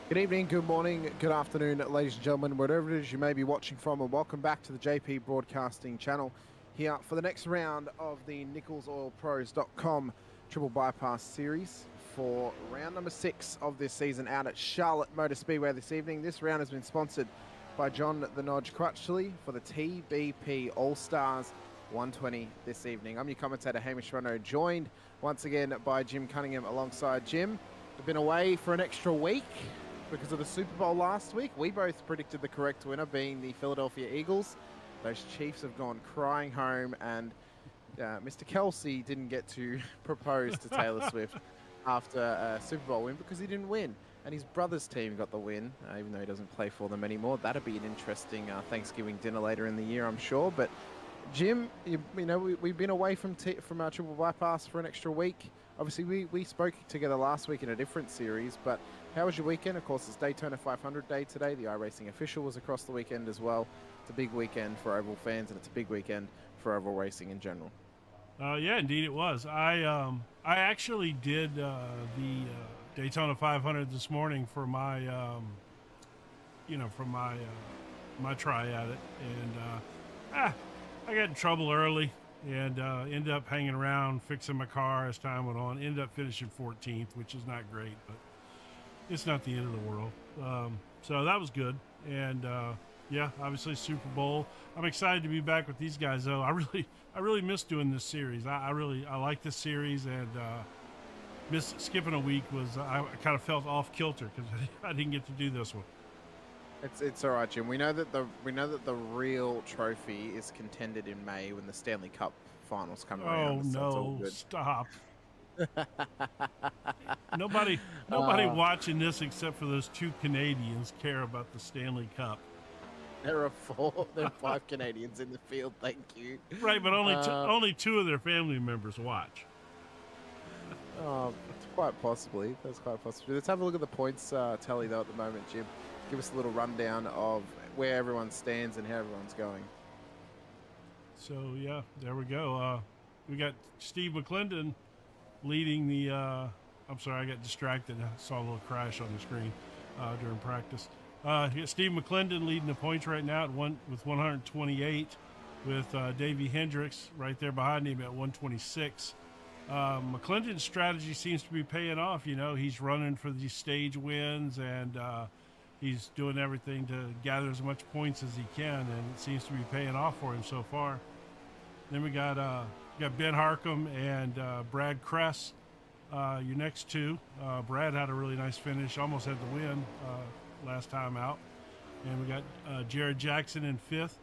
Good evening, good morning, good afternoon, ladies and gentlemen, wherever it is you may be watching from, and welcome back to the JP Broadcasting channel here for the next round of the NicholsOilPros.com Triple Bypass Series for round number 6 of this season out at Charlotte Motor Speedway this evening. This round has been sponsored by John the Nodge Crutchley for the TBP All-Stars 120 this evening. I'm your commentator, Hamish Ronno, joined once again by Jim Cunningham alongside Jim. We've been away for an extra week because of the Super Bowl last week. We both predicted the correct winner being the Philadelphia Eagles. Those Chiefs have gone crying home, and Mr. Kelsey didn't get to propose to Taylor Swift after a Super Bowl win because he didn't win. And his brother's team got the win, even though he doesn't play for them anymore. That'll be an interesting Thanksgiving dinner later in the year, I'm sure. But Jim, you know, we've been away from our Triple Bypass for an extra week. Obviously, we spoke together last week in a different series, but how was your weekend? Of course, it's Daytona 500 day today. The iRacing official was across the weekend as well. It's a big weekend for oval fans, and it's a big weekend for oval racing in general. Yeah, indeed it was. I actually did the Daytona 500 this morning for my my try at it, and I got in trouble early and ended up hanging around fixing my car as time went on. Ended up finishing 14th, which is not great, but it's not the end of the world. So that was good, and yeah, obviously Super Bowl. I'm excited to be back with these guys, though. I really miss doing this series. I like this series, and skipping a week was I kind of felt off kilter because I didn't get to do this one. It's all right, Jim. We know that the real trophy is contended in May when the Stanley Cup finals come around. Oh So it's all no! good. Stop. Nobody watching this except for those two Canadians care about the Stanley Cup. There are 5 Canadians in the field. Thank you. Right, but only two of their family members watch. Oh, that's quite possibly. Let's have a look at the points tally though at the moment, Jim. Give us a little rundown of where everyone stands and how everyone's going. So yeah, there we go. We got Steve McClendon leading the. I'm sorry, I got distracted. I saw a little crash on the screen during practice. Steve McClendon leading the points right now with 128, with Davey Hendricks right there behind him at 126. McClendon's strategy seems to be paying off. You know, he's running for these stage wins, and he's doing everything to gather as much points as he can, and it seems to be paying off for him so far. Then we got Ben Harcum and Brad Kress, your next two. Brad had a really nice finish, almost had the win last time out. And we got Jared Jackson in 5th,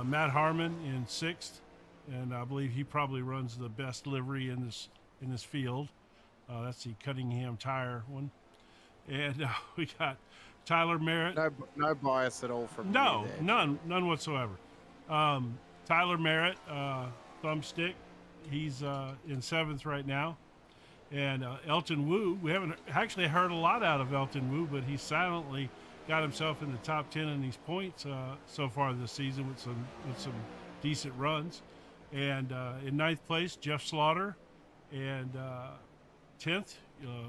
Matt Harmon in 6th, and I believe he probably runs the best livery in this field. That's the Cunningham Tire one. And we got Tyler Merritt. No bias at all from no, you there, none whatsoever. Tyler Merritt, thumbstick, he's in 7th right now. And Elton Wu, we haven't actually heard a lot out of Elton Wu, but he silently got himself in the top 10 in these points so far this season with some decent runs. And in 9th place, Jeff Slaughter, and 10th,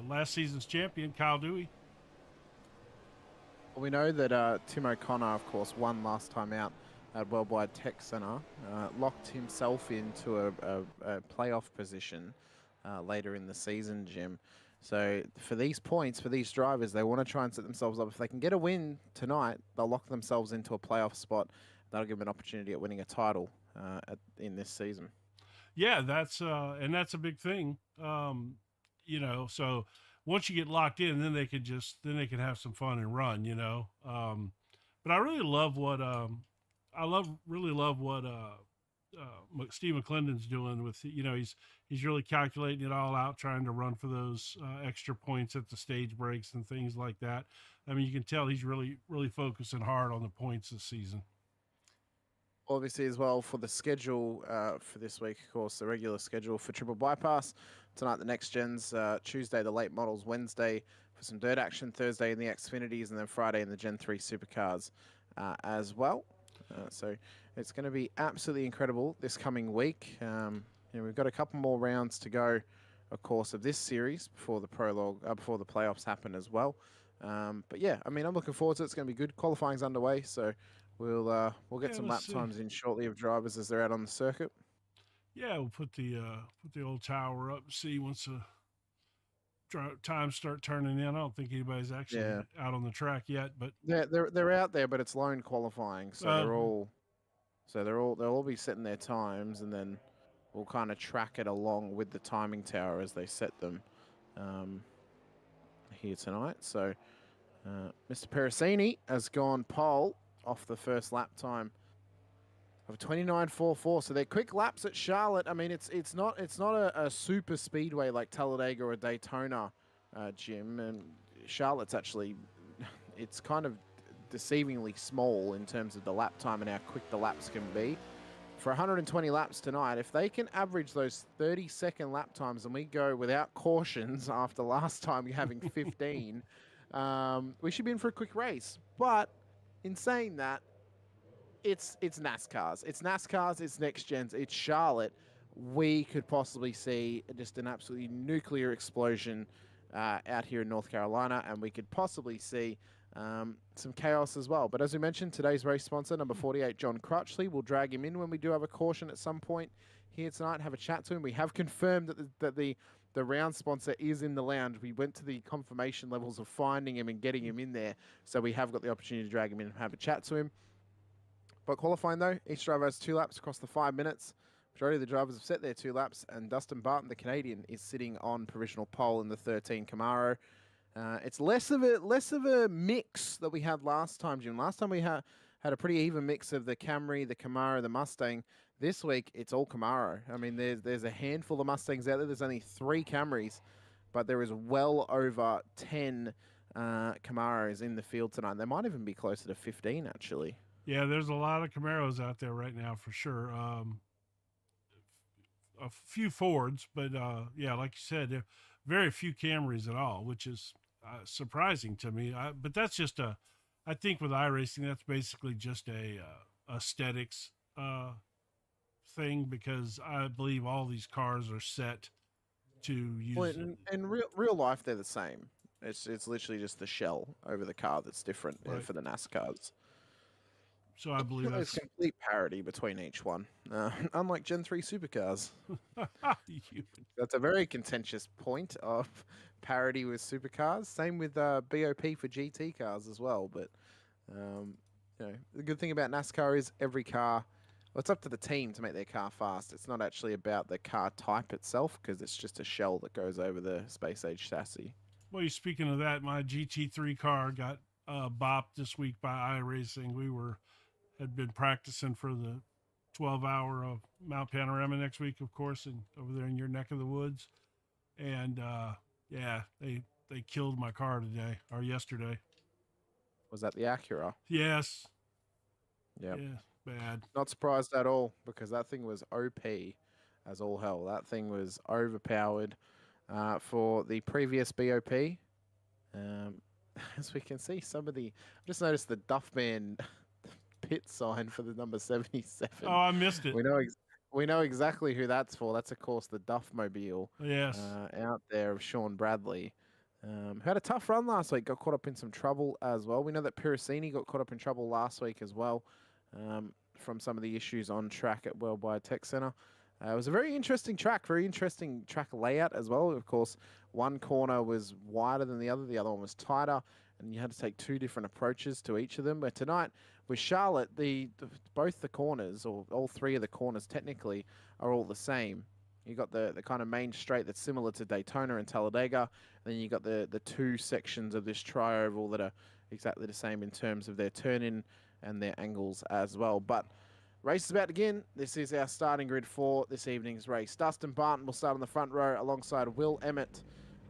last season's champion, Kyle Dewey. Well, we know that Tim O'Connor, of course, won last time out at Worldwide Tech Center, locked himself into a playoff position later in the season, Jim. So for these points, for these drivers, they want to try and set themselves up. If they can get a win tonight, they'll lock themselves into a playoff spot. That'll give them an opportunity at winning a title in this season. Yeah, that's a big thing. You know, so once you get locked in, then they can have some fun and run. You know, but I really love what really love what Steve McClendon's doing with, you know, he's really calculating it all out, trying to run for those extra points at the stage breaks and things like that. I mean, you can tell he's really focusing hard on the points this season. Obviously, as well, for the schedule for this week, of course, the regular schedule for Triple Bypass. Tonight, the Next Gens, Tuesday, the Late Models, Wednesday for some dirt action, Thursday in the Xfinities, and then Friday in the Gen 3 Supercars as well. So it's going to be absolutely incredible this coming week. We've got a couple more rounds to go, of course, of this series before the prologue, before the playoffs happen as well. But yeah, I mean, I'm looking forward to it. It's going to be good. Qualifying's underway, so we'll get Yeah, some let's lap see. times in shortly of drivers as they're out on the circuit. Yeah, we'll put the old tower up. See once the times start turning in. I don't think anybody's actually Yeah, out on the track yet, but they're out there, but it's lone qualifying, so uh, they'll all be setting their times, and then we'll kind of track it along with the timing tower as they set them um, here tonight. So Mr. Pericini has gone pole off the first lap time of 29.44. So they're quick laps at Charlotte. I mean, it's not a super speedway like Talladega or Daytona, Jim. And Charlotte's actually, it's kind of deceivingly small in terms of the lap time and how quick the laps can be. For 120 laps tonight, if they can average those 30-second lap times and we go without cautions after last time having 15, we should be in for a quick race. But in saying that, it's NASCAR's. It's NASCAR's. It's next gens. It's Charlotte. We could possibly see just an absolutely nuclear explosion out here in North Carolina, and we could possibly see some chaos as well. But as we mentioned, today's race sponsor, number 48, John Crutchley. We'll drag him in when we do have a caution at some point here tonight. Have a chat to him. We have confirmed that the round sponsor is in the lounge. We went to the confirmation levels of finding him and getting him in there, so we have got the opportunity to drag him in and have a chat to him. But qualifying though, each driver has 2 laps across the 5 minutes. Majority of the drivers have set their 2 laps, and Dustin Barton, the Canadian, is sitting on provisional pole in the 13 Camaro. It's less of a mix that we had last time, Jim. Last time we had a pretty even mix of the Camry, the Camaro, the Mustang. This week it's all Camaro. I mean, there's a handful of Mustangs out there. There's only 3 Camrys, but there is well over 10 Camaros in the field tonight. There might even be closer to 15 actually. yeah, there's a lot of Camaros out there right now for sure. A few Fords, but yeah, like you said, very few Camrys at all, which is surprising to me. But that's just I think with iRacing, that's basically just a aesthetics thing, because I believe all these cars are set to use. Well, in real life, they're the same. It's literally just the shell over the car that's different Right. for the NASCARs. So I believe There's that's complete parity between each one, unlike Gen 3 supercars. That's a very contentious point of parity with supercars. Same with BOP for GT cars as well. But the good thing about NASCAR is every car. Well, it's up to the team to make their car fast. It's not actually about the car type itself, because it's just a shell that goes over the space age chassis. Well, you're speaking of that, my GT3 car got bopped this week by iRacing. Had been practicing for the 12-hour of Mount Panorama next week, of course, and over there in your neck of the woods. And yeah, they killed my car today or yesterday. Was that the Acura? Yes. Yep. Yeah. Bad. Not surprised at all, because that thing was OP as all hell. That thing was overpowered for the previous BOP. As we can see, I just noticed the Duffman pit sign for the number 77. Oh, I missed it. We know exactly who that's for. That's, of course, the Duffmobile. Yes. Out there of Sean Bradley. Who had a tough run last week, got caught up in some trouble as well. We know that Pericini got caught up in trouble last week as well, from some of the issues on track at Worldwide Tech Center. It was a very interesting track layout as well. Of course, one corner was wider than the other one was tighter, and you had to take 2 different approaches to each of them. But tonight, with Charlotte, both the corners, or all 3 of the corners technically, are all the same. You got the kind of main straight that's similar to Daytona and Talladega, and then you got the 2 sections of this tri-oval that are exactly the same in terms of their turn-in and their angles as well. But race is about to begin. This is our starting grid for this evening's race. Dustin Barton will start on the front row alongside Will Emmett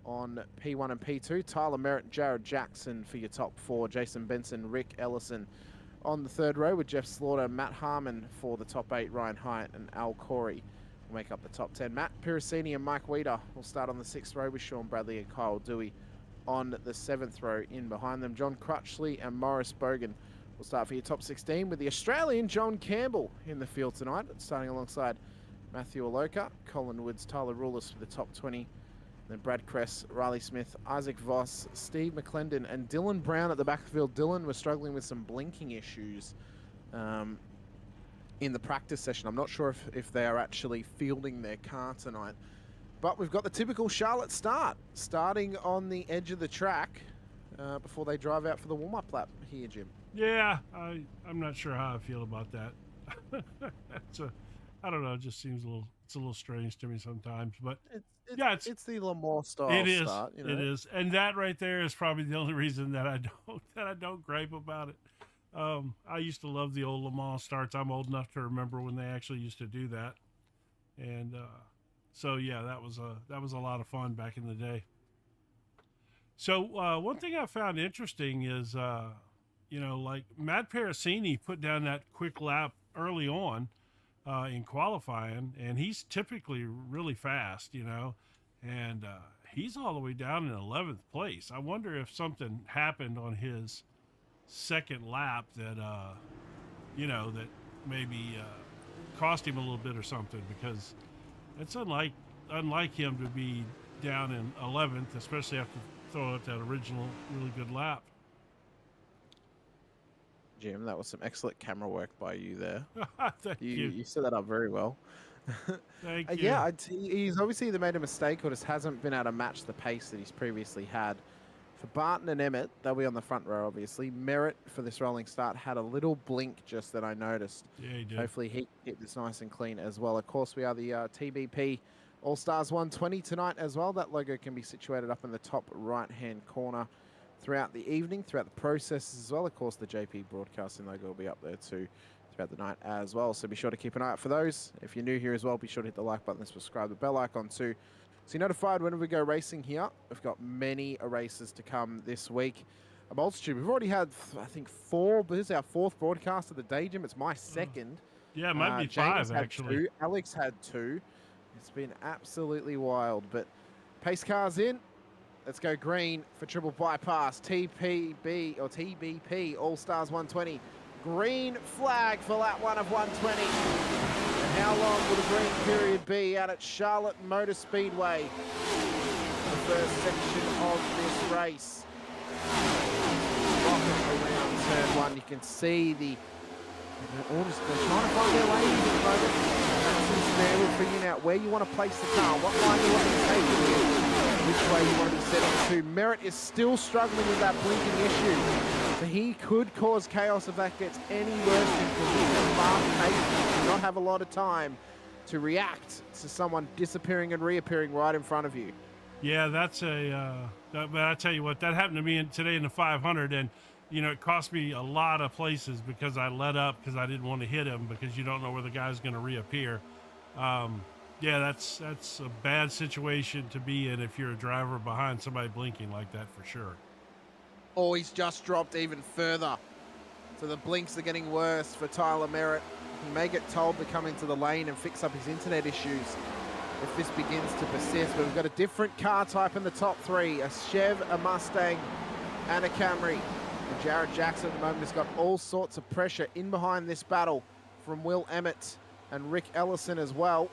on P1 and P2. Tyler Merritt, Jared Jackson for your top 4. Jason Benson, Rick Ellison on the third row with Jeff Slaughter, Matt Harmon for the top 8. Ryan Hyatt and Al Corey will make up the top 10. Matt Pericini and Mike Weeder will start on the 6th row with Sean Bradley and Kyle Dewey on the 7th row in behind them. John Crutchley and Morris Bogan will start for your top 16 with the Australian John Campbell in the field tonight, starting alongside Matthew Aloka, Colin Woods, Tyler Rulis for the top 20. Then Brad Kress, Riley Smith, Isaac Voss, Steve McClendon, and Dylan Brown at the back of the field. Dylan was struggling with some blinking issues in the practice session. I'm not sure if they are actually fielding their car tonight. But we've got the typical Charlotte start, starting on the edge of the track before they drive out for the warm-up lap here, Jim. Yeah, I'm not sure how I feel about that. I don't know. It just seems a little strange to me sometimes. But it's the Lamar style start. You know? It is, and that right there is probably the only reason that I don't gripe about it. I used to love the old Le Mans starts. I'm old enough to remember when they actually used to do that, and so yeah, that was a lot of fun back in the day. So one thing I found interesting is, like Matt Parasini put down that quick lap early on in qualifying, and he's typically really fast, and he's all the way down in 11th place. I wonder if something happened on his second lap that that maybe cost him a little bit or something, because it's unlike him to be down in 11th, especially after throwing out that original really good lap. Jim, that was some excellent camera work by you there. Thank you. You set that up very well. Thank you. Yeah, he's obviously either made a mistake or just hasn't been able to match the pace that he's previously had. For Barton and Emmett, they'll be on the front row, obviously. Merritt, for this rolling start, had a little blink just that I noticed. Yeah, he did. Hopefully he kept this nice and clean as well. Of course, we are the TBP All-Stars 120 tonight as well. That logo can be situated up in the top right-hand corner throughout the evening, throughout the processes as well. Of course, the JP Broadcasting logo will be up there too throughout the night as well. So be sure to keep an eye out for those. If you're new here as well, be sure to hit the like button and subscribe, the bell icon too, so you're notified whenever we go racing here. We've got many races to come this week. A multitude. We've already had, I think, 4. But this is our 4th broadcast of the day, Jim. It's my 2nd. Yeah, it might be 5, actually. 2. Alex had 2. It's been absolutely wild. But pace cars in. Let's go green for triple bypass. TPB or TBP All-Stars 120. Green flag for lap 1 of 120. And how long will the green period be out at Charlotte Motor Speedway? The first section of this race. Rocket around turn 1. You can see they're trying to find their lanes at the moment. That's spare for you now. Where you want to place the car, what line you want to take, which way you want to be setting to. Merritt is still struggling with that blinking issue. So he could cause chaos if that gets any worse, because he's a fast pace. He does not have a lot of time to react to someone disappearing and reappearing right in front of you. Yeah, that's but I tell you what, that happened to me today in the 500, and it cost me a lot of places because I let up because I didn't want to hit him, because you don't know where the guy's going to reappear. Yeah, that's a bad situation to be in if you're a driver behind somebody blinking like that, for sure. Oh, he's just dropped even further. So the blinks are getting worse for Tyler Merritt. He may get told to come into the lane and fix up his internet issues if this begins to persist. But we've got a different car type in the top 3, a Chev, a Mustang, and a Camry. And Jared Jackson at the moment has got all sorts of pressure in behind this battle from Will Emmett and Rick Ellison as well.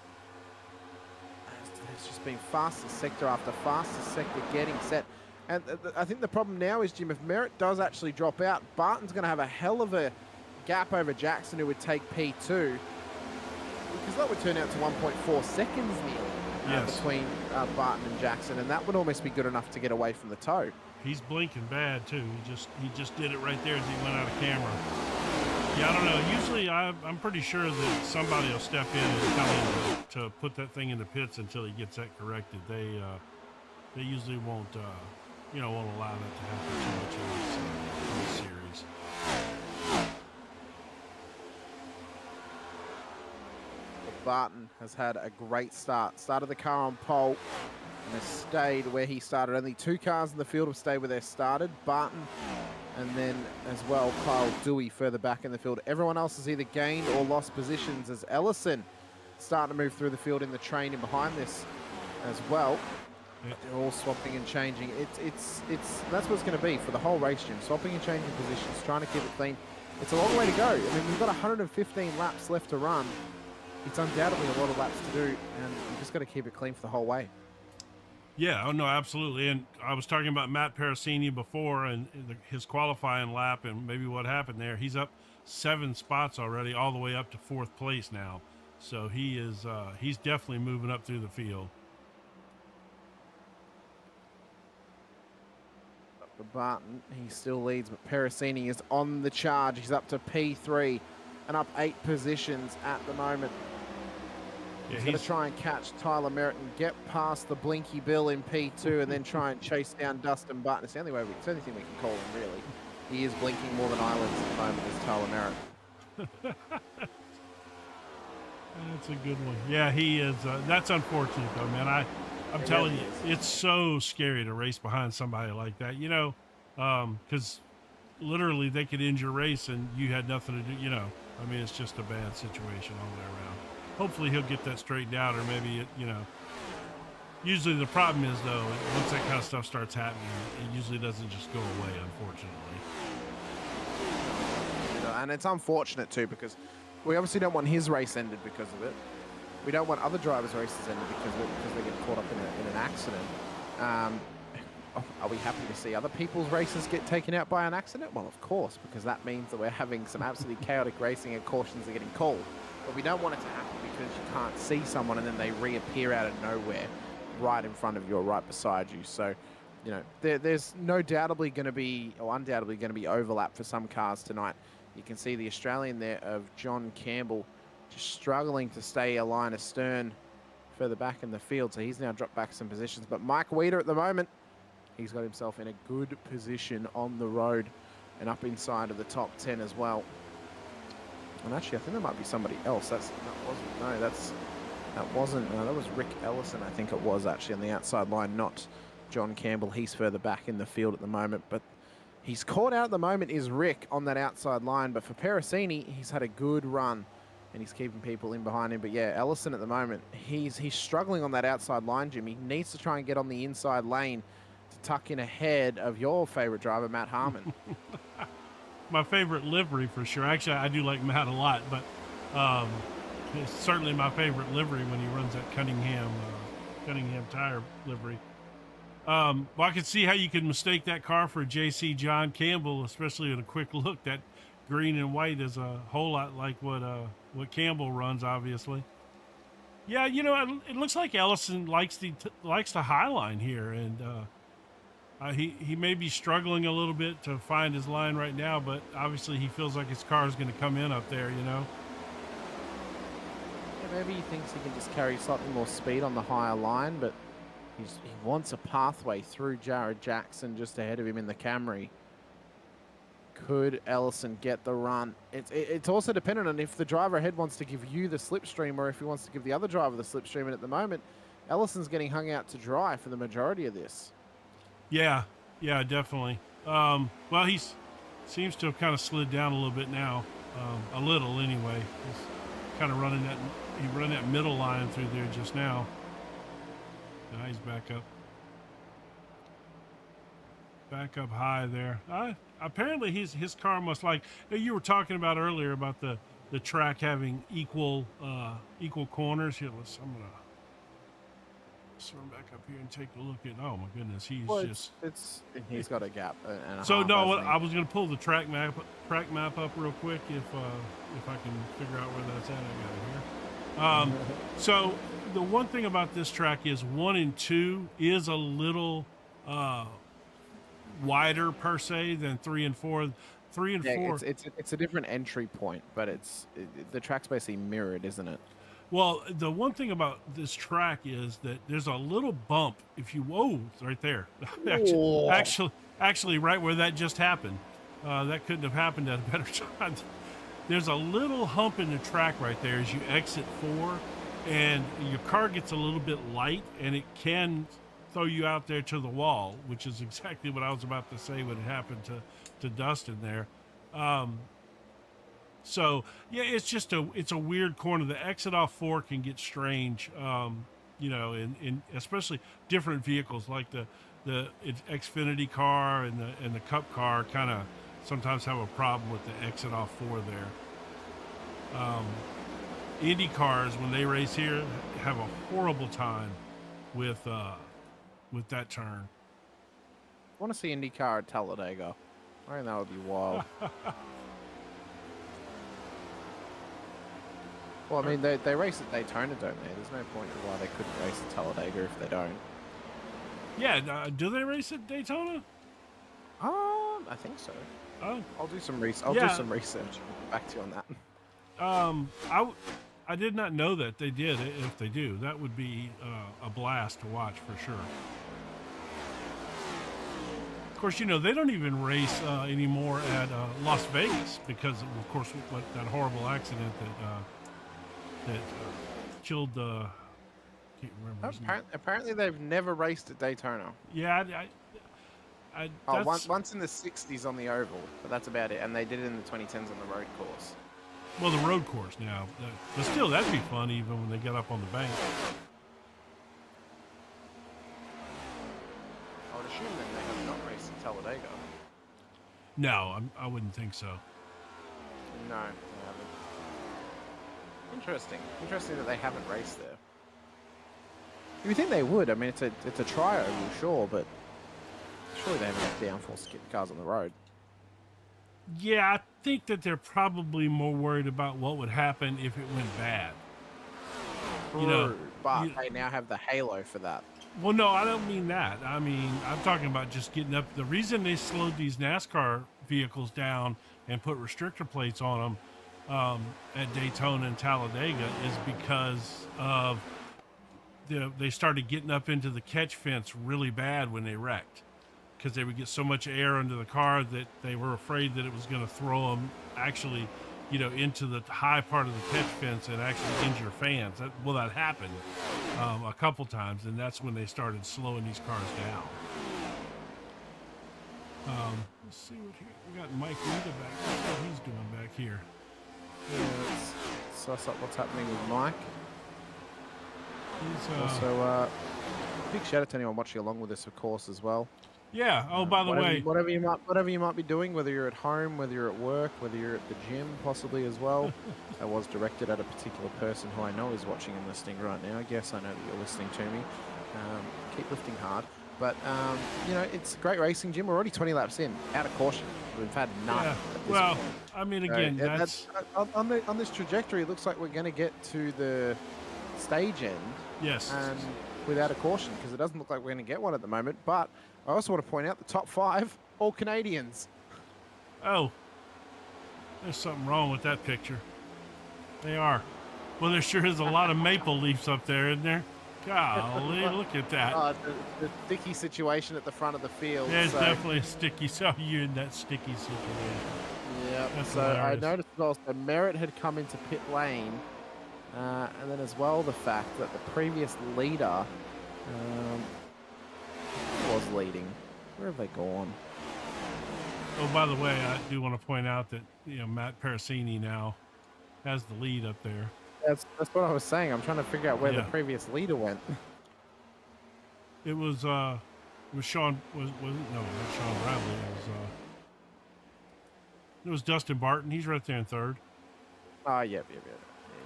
It's just been fastest sector after fastest sector getting set. And I think the problem now is, Jim, if Merritt does actually drop out, Barton's going to have a hell of a gap over Jackson, who would take P2, because that would turn out to 1.4 seconds nearly between Barton and Jackson, and that would almost be good enough to get away from the tow. He's blinking bad too. He just did it right there as he went out of camera. Yeah, I don't know. Usually I'm pretty sure that somebody will step in and tell him to put that thing in the pits until he gets that corrected. They usually won't won't allow that to happen too much in this series. Barton has had a great start. Started the car on pole and has stayed where he started. Only 2 cars in the field have stayed where they started. Barton and then as well Kyle Dewey further back in the field. Everyone else has either gained or lost positions, as Ellison starting to move through the field in the train in behind this as well. But they're all swapping and changing. It's that's what it's going to be for the whole race, Jim. Swapping and changing positions, trying to keep it clean. It's a long way to go. I mean, we've got 115 laps left to run. It's undoubtedly a lot of laps to do, and you've just got to keep it clean for the whole way. Yeah, oh no, absolutely. And I was talking about Matt Parasini before and his qualifying lap and maybe what happened there. He's up 7 spots already, all the way up to 4th place now. So he's definitely moving up through the field. For Barton, he still leads, but Parasini is on the charge. He's up to P3 and up 8 positions at the moment. Yeah, he's going to try and catch Tyler Merritt and get past the Blinky Bill in P2 and then try and chase down Dustin Barton. It's the only thing we can call him, really. He is blinking more than islands at the moment, is Tyler Merritt. That's a good one. Yeah, he is. That's unfortunate, though, man. I'm telling you, it's so scary to race behind somebody like that, you know, because literally they could end your race and you had nothing to do, you know. I mean, it's just a bad situation all the way around. Hopefully he'll get that straightened out, or maybe, usually the problem is, though, once that kind of stuff starts happening, it usually doesn't just go away, unfortunately. And it's unfortunate, too, because we obviously don't want his race ended because of it. We don't want other drivers' races ended because of it, because they get caught up in an accident. Are we happy to see other people's races get taken out by an accident? Well, of course, because that means that we're having some absolutely chaotic racing and cautions are getting called. But we don't want it to happen because you can't see someone and then they reappear out of nowhere right in front of you or right beside you. So, there's undoubtedly going to be overlap for some cars tonight. You can see the Australian there of John Campbell just struggling to stay a line astern further back in the field. So he's now dropped back some positions. But Mike Weeder at the moment, he's got himself in a good position on the road and up inside of the top 10 as well. And actually, I think there might be somebody else. That was Rick Ellison, I think it was, actually, on the outside line, not John Campbell. He's further back in the field at the moment. But he's caught out at the moment is Rick on that outside line. But for Parasini, he's had a good run and he's keeping people in behind him. But yeah, Ellison at the moment, he's struggling on that outside line, Jim. He needs to try and get on the inside lane to tuck in ahead of your favorite driver, Matt Harmon. My favorite livery for sure. Actually, I do like Matt a lot, but it's certainly my favorite livery when he runs that Cunningham tire livery. Well, I can see how you could mistake that car for JC John Campbell, especially at a quick look. That green and white is a whole lot like what Campbell runs, obviously. Yeah, it looks like Ellison likes the high line here, and he may be struggling a little bit to find his line right now, but obviously he feels like his car is going to come in up there, Yeah, maybe he thinks he can just carry slightly more speed on the higher line, but he wants a pathway through Jared Jackson just ahead of him in the Camry. Could Ellison get the run? It's also dependent on if the driver ahead wants to give you the slipstream or if he wants to give the other driver the slipstream. And at the moment, Ellison's getting hung out to dry for the majority of this. Yeah, definitely. Well, he seems to have kind of slid down a little bit now, a little anyway. He's kind of he ran that middle line through there just now. Now he's back up high there. Apparently his car must like, you were talking about earlier about the track having equal corners. Here, I'm gonna swim back up here and take a look at. Oh my goodness, he's got a gap. So no, I was gonna pull the track map up real quick if I can figure out where that's at. I got it here. So the one thing about this track is 1 and 2 is a little wider per se than 3 and 4. 3 and 4. It's a different entry point, but the track's basically mirrored, isn't it? Well, the one thing about this track is that there's a little bump. It's right there. actually, right where that just happened. That couldn't have happened at a better time. There's a little hump in the track right there as you exit 4, and your car gets a little bit light, and it can throw you out there to the wall, which is exactly what I was about to say when it happened to Dustin there. So yeah, it's a weird corner. The exit off 4 can get strange, in especially different vehicles like the Xfinity car and the Cup car kind of sometimes have a problem with the exit off 4 there. Indy cars, when they race here, have a horrible time with with that turn. I want to see IndyCar at Talladega. I think that would be wild. Well, I mean, they race at Daytona, don't they? There's no point in why they couldn't race at Talladega if they don't. Yeah, do they race at Daytona? I think so. Oh, I'll do some research. I'll do some research. I'll get back to you on that. I did not know that they did. If they do, that would be a blast to watch for sure. Of course, you know, they don't even race anymore at Las Vegas because, of course, what that horrible accident that killed the. Can't remember his name. Apparently, they've never raced at Daytona. Yeah, once in the 60s on the oval, but that's about it. And they did it in the 2010s on the road course. Well, the road course now, but still, that'd be fun even when they get up on the bank. I would assume that they have not raced at Talladega. No, I wouldn't think so. No, they haven't. Interesting that they haven't raced there. You would think they would. I mean, it's a tri-oval, sure, but surely they have enough downforce to get cars on the road. Yeah, I think that they're probably more worried about what would happen if it went bad. You know, but they now have the halo for that. Well, no, I don't mean that. I mean, I'm talking about just getting up. The reason they slowed these NASCAR vehicles down and put restrictor plates on them at Daytona and Talladega is because of they started getting up into the catch fence really bad when they wrecked. Because they would get so much air under the car that they were afraid that it was going to throw them actually, you know, into the high part of the catch fence and actually injure fans. That happened a couple times, and that's when they started slowing these cars down. Let's see what we got. Mike Rita back. Let's see what he's doing back here. Yeah, let's suss up what's happening with Mike. He's also big shout out to anyone watching along with us, of course, as well. Yeah. Oh, by the way, whatever you might be doing, whether you're at home, whether you're at work, whether you're at the gym, possibly as well. That was directed at a particular person who I know is watching and listening right now. Yes, I know that you're listening to me. Keep lifting hard. But you know, it's a great racing, Jim. We're already 20 laps in, out of caution. We've had none. Yeah. Well, I mean, again, that's on this trajectory. It looks like we're going to get to the stage end. Yes. And without a caution, because it doesn't look like we're going to get one at the moment. But I also want to point out the top 5, all Canadians. Oh, there's something wrong with that picture. They are. Well, there sure is a lot of maple leaves up there, isn't there? Golly, look at that. The sticky situation at the front of the field. There's definitely a sticky. So you're in that sticky situation. Yeah. That's so hilarious. I noticed also Merritt had come into pit lane. And then as well the fact that the previous leader was leading. Where have they gone? Oh, by the way, I do want to point out that Matt Parasini now has the lead up there. That's what I was saying. I'm trying to figure out where the previous leader went. It was Sean was no, not Sean Bradley. It was Dustin Barton. He's right there in third. Yeah, he's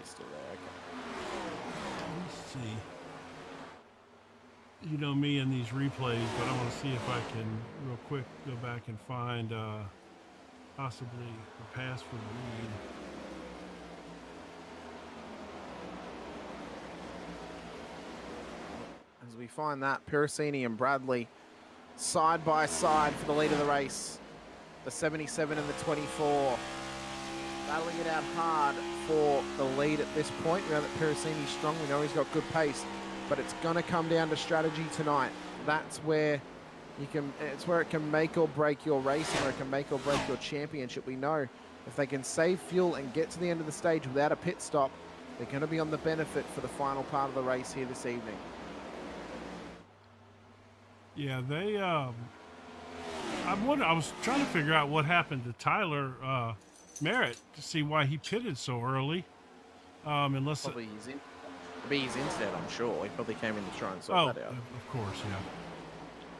still there. Okay. Let's see. You know me and these replays, but I want to see if I can real quick go back and find possibly a pass for the lead. As we find that, Piracini and Bradley side by side for the lead of the race. The 77 and the 24. Battling it out hard for the lead at this point. We know that Piracini's strong. We know he's got good pace. But it's going to come down to strategy tonight. That's where it's where it can make or break your race and where it can make or break your championship. We know if they can save fuel and get to the end of the stage without a pit stop, they're going to be on the benefit for the final part of the race here this evening. Yeah, they. I was trying to figure out what happened to Tyler Merritt to see why he pitted so early. Unless probably he's instead, I'm sure. He probably came in to try and sort that out. Of course, yeah.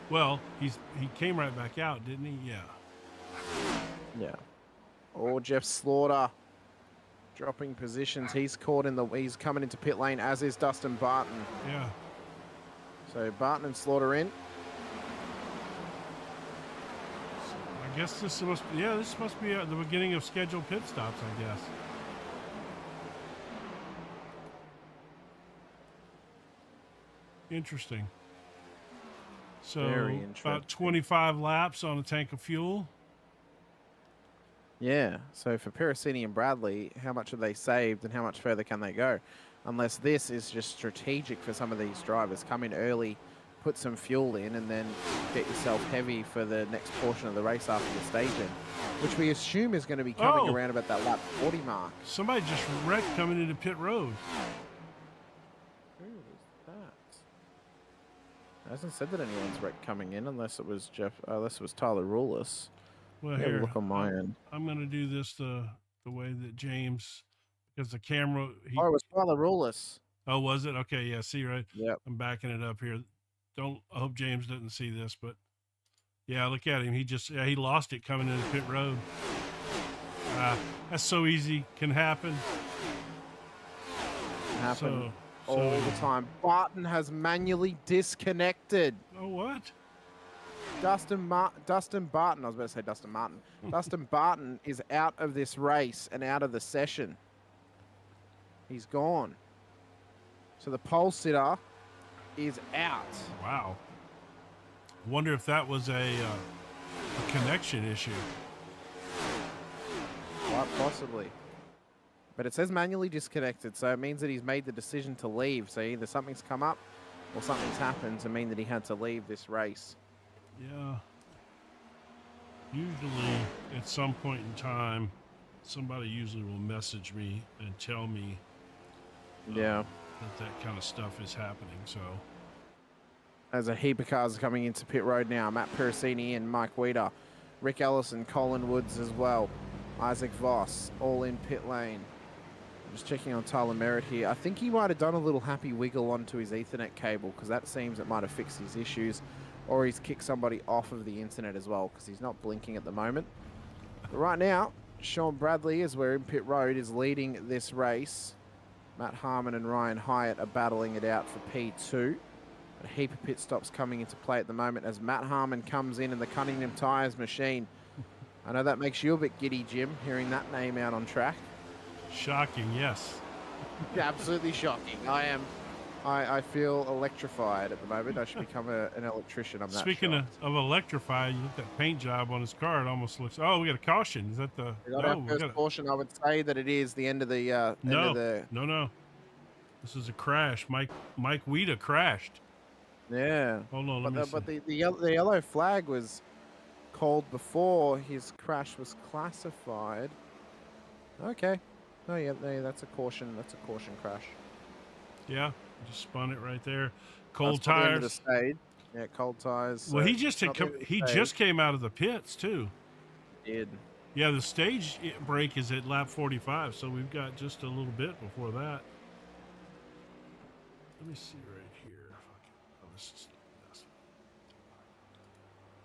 Well, he came right back out, didn't he? Yeah. Yeah. Oh, Jeff Slaughter dropping positions. He's coming into pit lane, as is Dustin Barton. Yeah. So Barton and Slaughter in. I guess this must be, this must be the beginning of scheduled pit stops, I guess. Interesting. So Very interesting. about 25 laps on a tank of fuel. Yeah, so for Pericini and Bradley, how much have they saved and how much further can they go? Unless this is just strategic for some of these drivers. Come in early, put some fuel in, and then get yourself heavy for the next portion of the race after the staging, which we assume is going to be coming around about that lap 40 mark. Somebody just wrecked coming into pit road. Who was that? It hasn't said that anyone's wrecked coming in, unless it was Tyler Rulis. Well, Have a here, look on my end. I'm going to do this the way that James, because the camera. Oh, it was Tyler Rulis. Oh, was it? Okay, yeah. See, right. Yep. I'm backing it up here. I hope James doesn't see this, but yeah, look at him. He lost it coming into pit road. That's so easy. Can happen. Happen all the time. Barton has manually disconnected. Oh, what? Dustin Barton, I was about to say Dustin Martin. Dustin Barton is out of this race and out of the session. He's gone. So the pole sitter is out. Wow. Wonder if that was a connection issue. Quite possibly. But it says manually disconnected, so it means that he's made the decision to leave. So either something's come up or something's happened to mean that he had to leave this race. Yeah. Usually, at some point in time, somebody usually will message me and tell me that kind of stuff is happening. So there's a heap of cars coming into pit road now. Matt Pericini and Mike Weeder, Rick Ellison, Colin Woods as well, Isaac Voss, all in pit lane. I'm just checking on Tyler Merritt here. I think he might have done a little happy wiggle onto his Ethernet cable, because that seems it might have fixed his issues. Or he's kicked somebody off of the internet as well, because he's not blinking at the moment. But right now, Sean Bradley, as we're in pit road, is leading this race. Matt Harmon and Ryan Hyatt are battling it out for P2. A heap of pit stops coming into play at the moment as Matt Harmon comes in the Cunningham Tyres machine. I know that makes you a bit giddy, Jim, hearing that name out on track. Shocking, yes. Absolutely shocking. I feel electrified at the moment. I should become an electrician. I'm that Speaking shocked. of electrified, you look at that paint job on his car. It almost looks. Oh, we got a caution. Is that the? We got our first caution. I would say that it is the end of the. No. This is a crash. Mike Weeda crashed. Yeah. Hold on. Let me see. But the yellow flag was called before his crash was classified. Okay. Oh yeah, that's a caution. That's a caution crash. Yeah. Just spun it right there. Cold That's the end tires. of the stage. Yeah, cold tires. Well, he just came out of the pits too. He did. Yeah, the stage break is at lap 45, so we've got just a little bit before that. Let me see right here.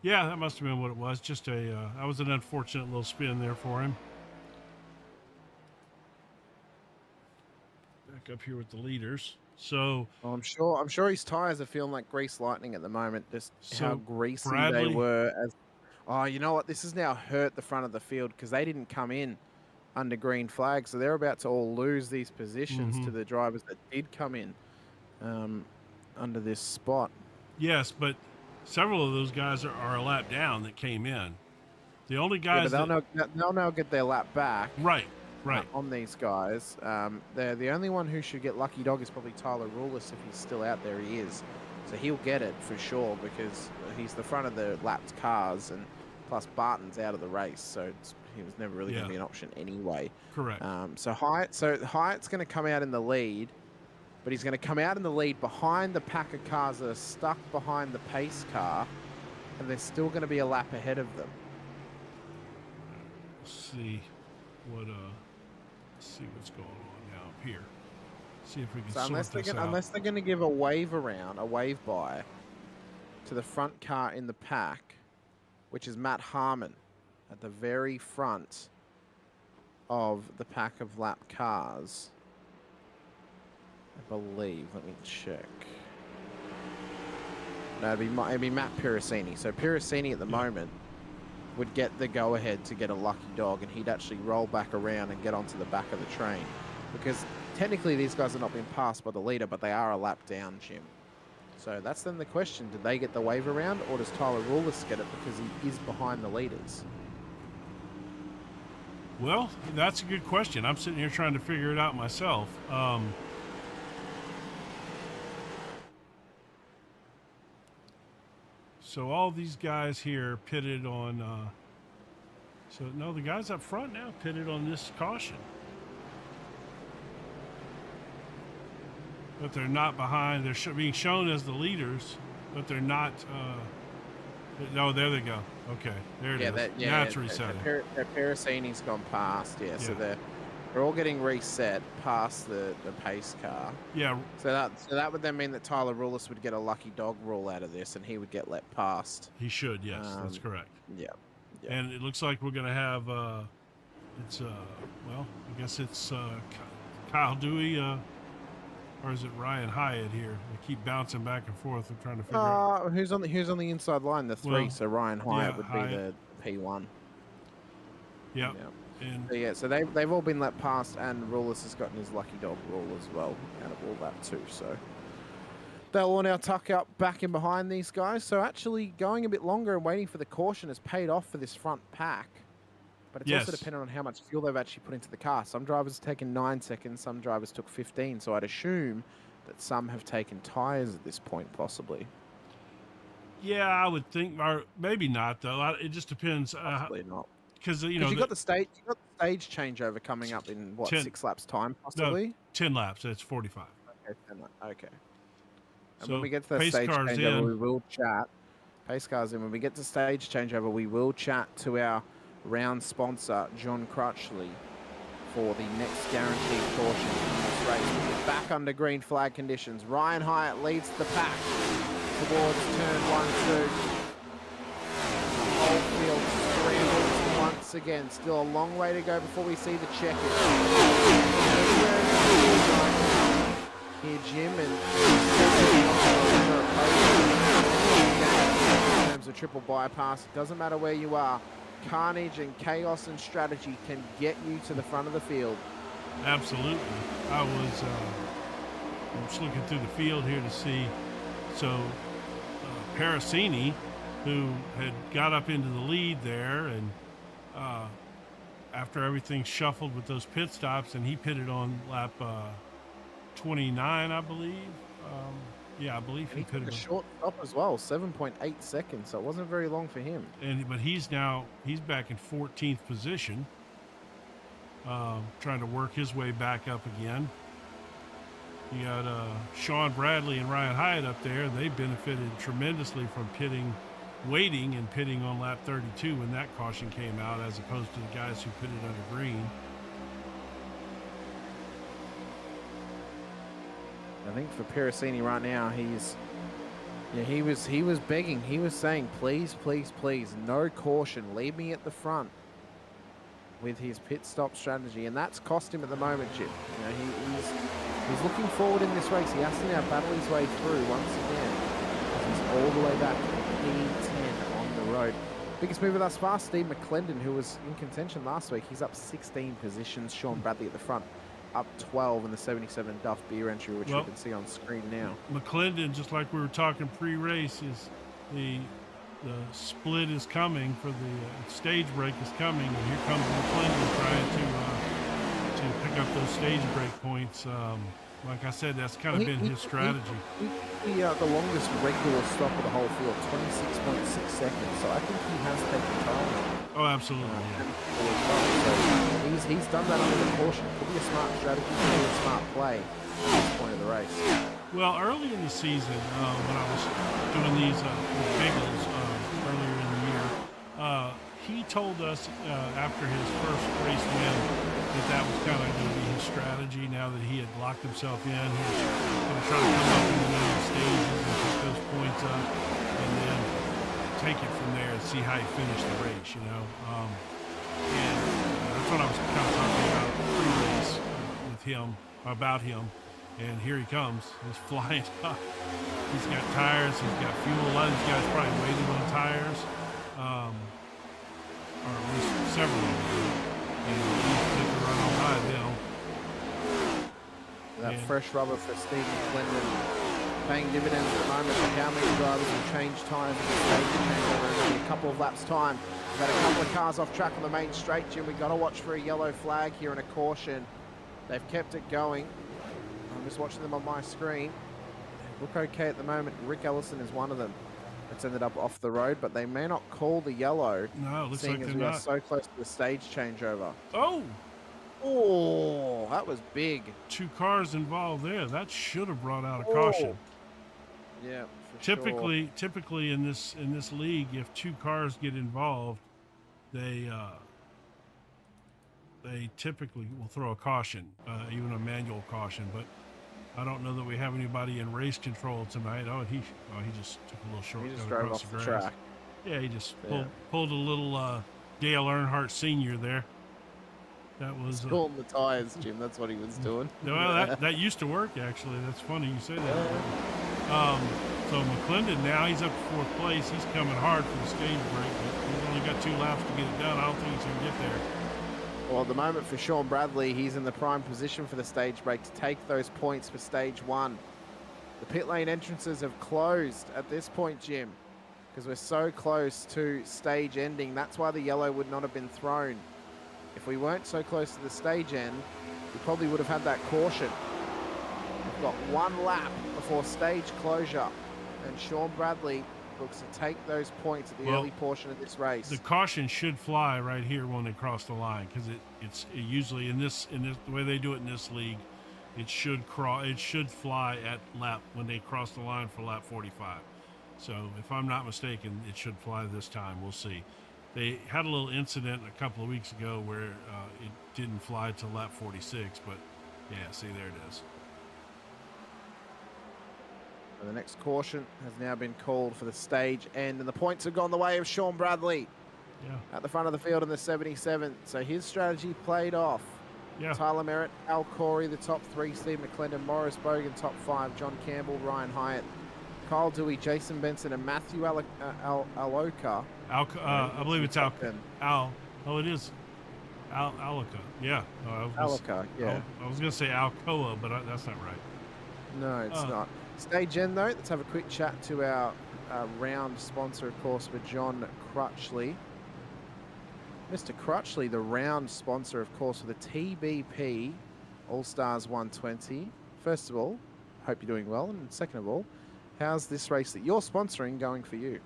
Yeah, that must have been what it was. Just that was an unfortunate little spin there for him. Back up here with the leaders. So I'm sure his tires are feeling like grease lightning at the moment. Just how greasy Bradley, they were. You know what? This has now hurt the front of the field because they didn't come in under green flag, so they're about to all lose these positions to the drivers that did come in under this spot. Yes, but several of those guys are a lap down that came in. The only guys they'll now get their lap back. Right. On these guys. The only one who should get lucky dog is probably Tyler Rulis. If he's still out there, he is. So he'll get it for sure because he's the front of the lapped cars, and plus Barton's out of the race, so he was never really going to be an option anyway. Correct. So Hyatt's going to come out in the lead, but he's going to come out in the lead behind the pack of cars that are stuck behind the pace car, and they're still going to be a lap ahead of them. Let's see what's going on now up here. See if we can sort this out. Unless they're going to give a wave by to the front car in the pack, which is Matt Harmon at the very front of the pack of lap cars. I believe. Let me check. No, it'd be Matt Piracini. So Piracini at the moment would get the go-ahead to get a lucky dog, and he'd actually roll back around and get onto the back of the train. Because technically these guys are not being passed by the leader, but they are a lap down, Jim. So that's then the question. Did they get the wave around, or does Tyler Rulis get it because he is behind the leaders? Well, that's a good question. I'm sitting here trying to figure it out myself. So all these guys here pitted on, so no, the guys up front now pitted on this caution. But they're not behind. They're being shown as the leaders, but they're not, no, there they go. Okay, there it is. Now it's resetting. Piracini's gone past, so they're all getting reset past the pace car. Yeah. So that would then mean that Tyler Rulis would get a lucky dog rule out of this, and he would get let past. He should, yes, that's correct. Yeah. And it looks like we're going to have, well, I guess it's Kyle Dewey, or is it Ryan Hyatt here? They keep bouncing back and forth. I'm trying to figure out. Who's on the inside line? The 3. Well, so Ryan Hyatt would be the P1. Yeah. And so they've all been let past, and Rulis has gotten his lucky dog rule as well out of all that too. So they'll all now tuck up back in behind these guys. So actually going a bit longer and waiting for the caution has paid off for this front pack. But it's also dependent on how much fuel they've actually put into the car. Some drivers have taken 9 seconds, some drivers took 15. So I'd assume that some have taken tyres at this point, possibly. Yeah, I would think, or maybe not though. It just depends. Possibly not. Because you got the stage changeover coming up in what 6 laps time, possibly. No, 10 laps. That's 45. Okay, 10 laps. Okay. And so when we get to the stage changeover, we will chat. Pace cars in. When we get to stage changeover, we will chat to our round sponsor, John Crutchley, for the next guaranteed caution in this race. We're back under green flag conditions. Ryan Hyatt leads the pack towards turn 1, 2. The whole field scrambles once again. Still a long way to go before we see the checkers. Here, Jim, and in terms of triple bypass, it doesn't matter where you are. Carnage and chaos and strategy can get you to the front of the field. Absolutely. I'm just looking through the field here to see. So Piracini, who had got up into the lead there, and after everything shuffled with those pit stops, and he pitted on lap 29, I believe. Yeah, I believe he pitted a short stop as well, 7.8 seconds, so it wasn't very long for him. But he's back in 14th position, trying to work his way back up again. You got Sean Bradley and Ryan Hyatt up there. They benefited tremendously from waiting and pitting on lap 32 when that caution came out, as opposed to the guys who pitted under green. I think for Piracini right now, he was begging. He was saying, please, please, please, no caution. Leave me at the front with his pit stop strategy. And that's cost him at the moment, Chip. He's looking forward in this race. He has to now battle his way through once again. He's all the way back to P10 on the road. Biggest mover thus far, Steve McClendon, who was in contention last week. He's up 16 positions. Sean Bradley at the front, up 12 in the 77 Duff beer entry, which you can see on screen now. McClendon, just like we were talking pre-race, is the split is coming for the stage break is coming, and here comes McClendon trying to pick up those stage break points. Like I said, that's kind of been his strategy. The longest regular stop of the whole field, 26.6 seconds. So I think he has taken time. Oh, absolutely. So he's done that under the caution. Could be a smart strategy, could be a smart play at this point of the race. Well, early in the season, when I was doing these with Nichols earlier in the year, he told us after his first race win that was kind of going to be his strategy. Now that he had locked himself in, he was going to try to come up in the middle stages and pick those points up, and then take it from there and see how he finished the race, and that's what I was kind of talking about pre-race with him, about him. And here he comes. He's flying up. He's got tires. He's got fuel. A lot of these guys probably waited on tires, or at least several of them. And he's going to run on by them. That fresh rubber for Steve McClendon paying dividends at the moment. But how many drivers have changed tires in the stage changeover in only a couple of laps' time? We've had a couple of cars off track on the main straight, Jim. We've got to watch for a yellow flag here and a caution. They've kept it going. I'm just watching them on my screen. They look okay at the moment. Rick Ellison is one of them. It's ended up off the road, but they may not call the yellow. No, it looks seeing like as they're we are not. so close to the stage changeover. Oh! Oh, that was big. 2 cars involved there. That should have brought out a caution. Yeah, for sure. Typically in this league, if 2 cars get involved, they typically will throw a caution, even a manual caution. But I don't know that we have anybody in race control tonight. He just took a little shortcut He just drove across off the the grass. track. Yeah, he just pulled a little Dale Earnhardt Sr. there. That was pulling the tires, Jim. That's what he was doing. Well, that used to work, actually. That's funny you say that. So McClendon now, he's up to 4th place. He's coming hard for the stage break, but he's only got 2 laps to get it done. I don't think he's going to get there. Well, at the moment for Sean Bradley, he's in the prime position for the stage break to take those points for stage 1. The pit lane entrances have closed at this point, Jim, because we're so close to stage ending. That's why the yellow would not have been thrown. If we weren't so close to the stage end, we probably would have had that caution. We've got 1 lap before stage closure, and Sean Bradley looks to take those points at the early portion of this race. The caution should fly right here when they cross the line, because it's usually in this the way they do it in this league, it should fly at lap when they cross the line for lap 45. So if I'm not mistaken, it should fly this time. We'll see. They had a little incident a couple of weeks ago where it didn't fly till lap 46, but yeah, see, there it is. And the next caution has now been called for the stage end, and the points have gone the way of Sean Bradley at the front of the field in the 77. So his strategy played off. Yeah. Tyler Merritt, Al Corey, the top 3, Steve McClendon, Morris Bogan, top 5, John Campbell, Ryan Hyatt, Kyle Dewey, Jason Benson, and Matthew Aloka. I believe it's Al. Oh, it is Alica. Yeah. Alica, yeah. I was going to say Alcoa, but that's not right. No, it's not. Stage end, though, let's have a quick chat to our round sponsor, of course, with John Crutchley. Mr. Crutchley, the round sponsor, of course, for the TBP All-Stars 120. First of all, hope you're doing well. And second of all, how's this race that you're sponsoring going for you?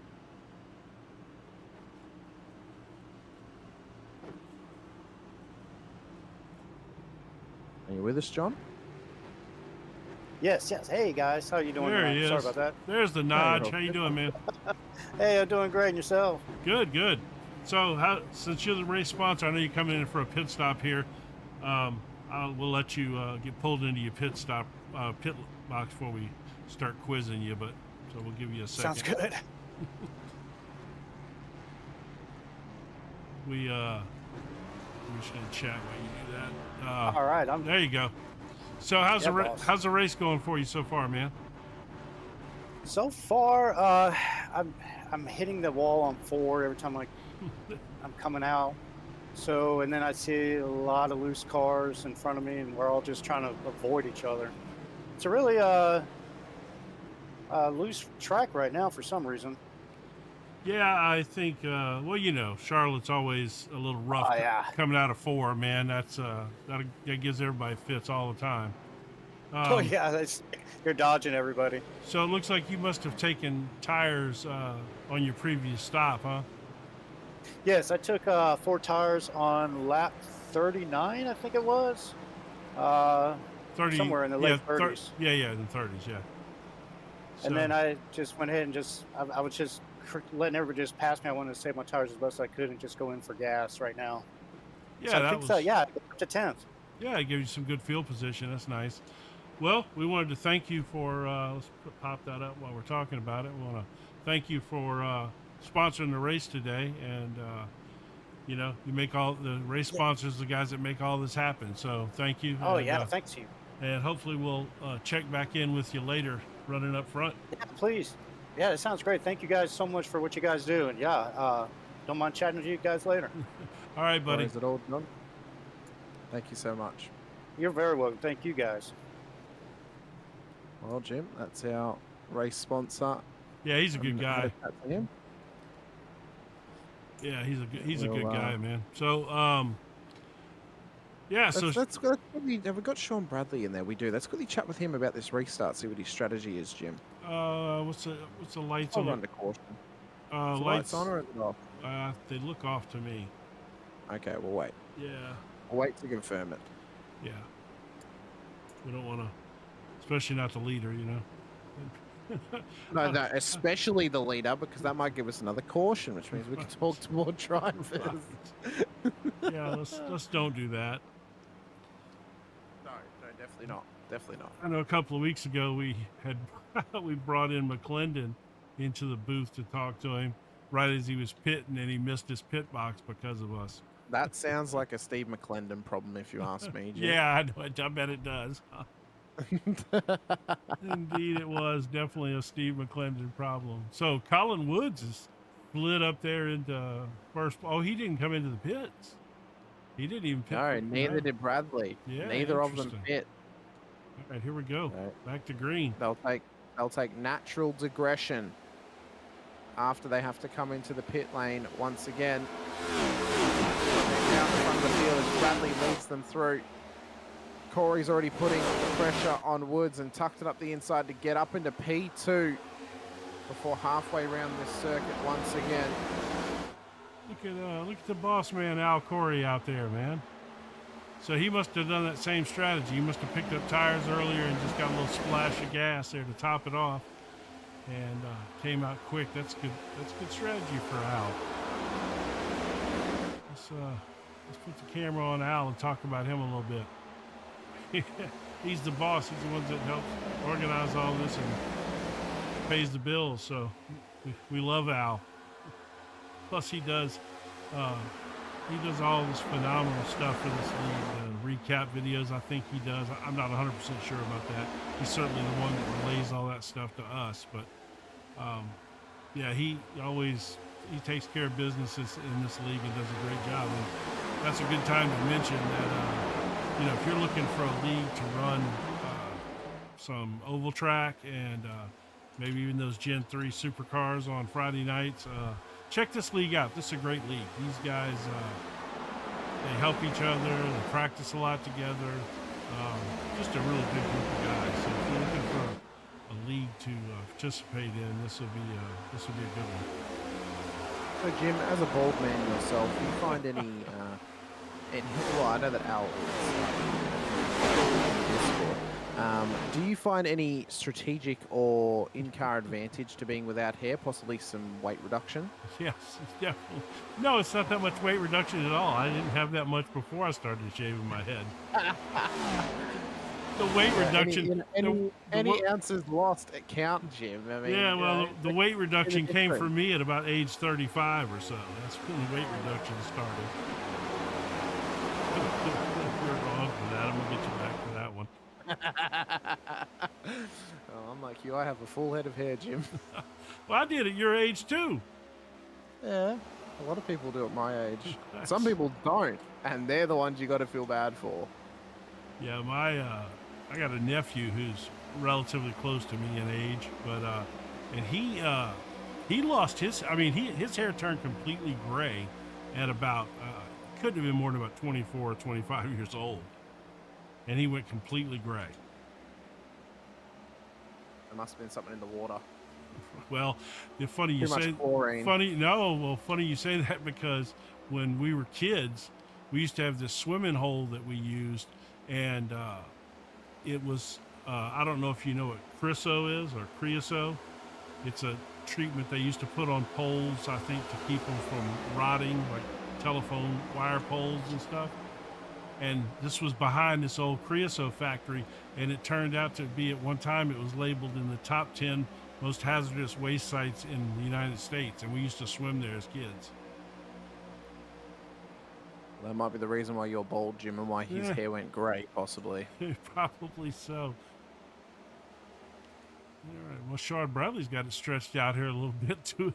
Are you with us, John? Yes. Hey, guys. How you doing? There he is. Sorry about that. There's the notch. How you doing, man? Hey, I'm doing great. And yourself? Good. So, since you're the race sponsor, I know you're coming in for a pit stop here. We'll let you get pulled into your pit box before we start quizzing you, so we'll give you a second. Sounds good. We should chat while you do that. All right. There you go. So how's the race going for you so far, man? So far, I'm hitting the wall on 4 every time I'm coming out. So, and then I see a lot of loose cars in front of me, and we're all just trying to avoid each other. It's a really loose track right now for some reason. Yeah, I think, Charlotte's always a little rough coming out of 4, man. That gives everybody fits all the time. You're dodging everybody. So it looks like you must have taken tires on your previous stop, huh? Yes, I took 4 tires on lap 39, I think it was. 30, somewhere in the late 30s. In the 30s, yeah. And then I just went ahead and I was just letting everybody just pass me. I wanted to save my tires as best as I could and just go in for gas right now. Yeah, so I think up to 10th. Yeah, it gives you some good field position. That's nice. Well, we wanted to thank you for, let's pop that up while we're talking about it. We want to thank you for sponsoring the race today. And, you make all the race sponsors, the guys that make all this happen. So thank you. Oh, thanks you. and hopefully we'll check back in with you later running up front. Yeah, please. Yeah, it sounds great. Thank you guys so much for what you guys do. And yeah, don't mind chatting with you guys later. All right, buddy. Is it all done? Thank you so much. You're very welcome. Thank you guys. Well, Jim, that's our race sponsor. Yeah, he's a good guy. Him. Yeah, he's a good guy, man. So, yeah, so let's have we got Sean Bradley in there? We do. Let's quickly chat with him about this restart. See what his strategy is, Jim. what's the lights I'll on? run the caution. Lights on or is it off? They look off to me. Okay, we'll wait. Yeah. We'll wait to confirm it. Yeah. We don't want to, especially not the leader, you know. No, especially the leader, because that might give us another caution, which means we can talk to more drivers. Yeah, let's don't do that. No, definitely not. Definitely not. I know a couple of weeks ago we brought in McClendon into the booth to talk to him right as he was pitting, and he missed his pit box because of us. That sounds like a Steve McClendon problem, if you ask me, Jim. Yeah, I bet it does. Indeed, it was definitely a Steve McClendon problem. So Colin Woods is split up there into first. Oh, he didn't come into the pits. He didn't even pit. No, neither did Bradley. Yeah, neither of them pit. All right, here we go. Right. Back to green. They'll take natural digression after they have to come into the pit lane once again. Down the front of the field as Bradley leads them through. Corey's already putting pressure on Woods and tucked it up the inside to get up into P2 before halfway around this circuit once again. Look at the boss man Al Corey out there, man. So he must have done that same strategy. He must have picked up tires earlier and just got a little splash of gas there to top it off, and came out quick. That's good. That's good strategy for Al. Let's put the camera on Al and talk about him a little bit. He's the boss. He's the one that helps organize all this and pays the bills. So we love Al. Plus he does all this phenomenal stuff for this league. Recap videos, I think he does. I'm not 100% sure about that. He's certainly the one that relays all that stuff to us. But yeah, he takes care of businesses in this league and does a great job. And that's a good time to mention that, if you're looking for a league to run some oval track and maybe even those Gen 3 supercars on Friday nights, check this league out. This is a great league. These guys, they help each other. They practice a lot together. Just a really good group of guys. So if you're looking for a league to participate in, this will be a good one. So Jim, as a bald man yourself, do you find any, well, I know that Al is do you find any strategic or in-car advantage to being without hair, possibly some weight reduction? Yes, definitely. No, it's not that much weight reduction at all. I didn't have that much before I started shaving my head. The weight reduction. Any ounces lost at count, Jim. I mean, yeah, well, the weight reduction came for me at about age 35 or so. That's when the weight reduction started. You're wrong for that. I'm going to get you back for that one. Oh, I'm like you. I have a full head of hair, Jim. Well, I did at your age, too. Yeah, a lot of people do at my age. Some people don't, and they're the ones you got to feel bad for. Yeah, I got a nephew who's relatively close to me in age, but and he lost his. I mean, his hair turned completely gray at about couldn't have been more than about 24 or 25 years old, and he went completely gray. There must have been something in the water. Well, it's funny you say. Funny you say that, because when we were kids, we used to have this swimming hole that we used, and it was I don't know if you know what creosote is or creosote. It's a treatment they used to put on poles, I think, to keep them from rotting, like telephone wire poles and stuff. And this was behind this old creosote factory, and it turned out to be, at one time, it was labeled in the top 10 most hazardous waste sites in the United States, and we used to swim there as kids. That might be the reason why you're bald, Jim, and why his hair went grey, possibly. Probably so. All right. Well, Sean Bradley's got it stretched out here a little bit too.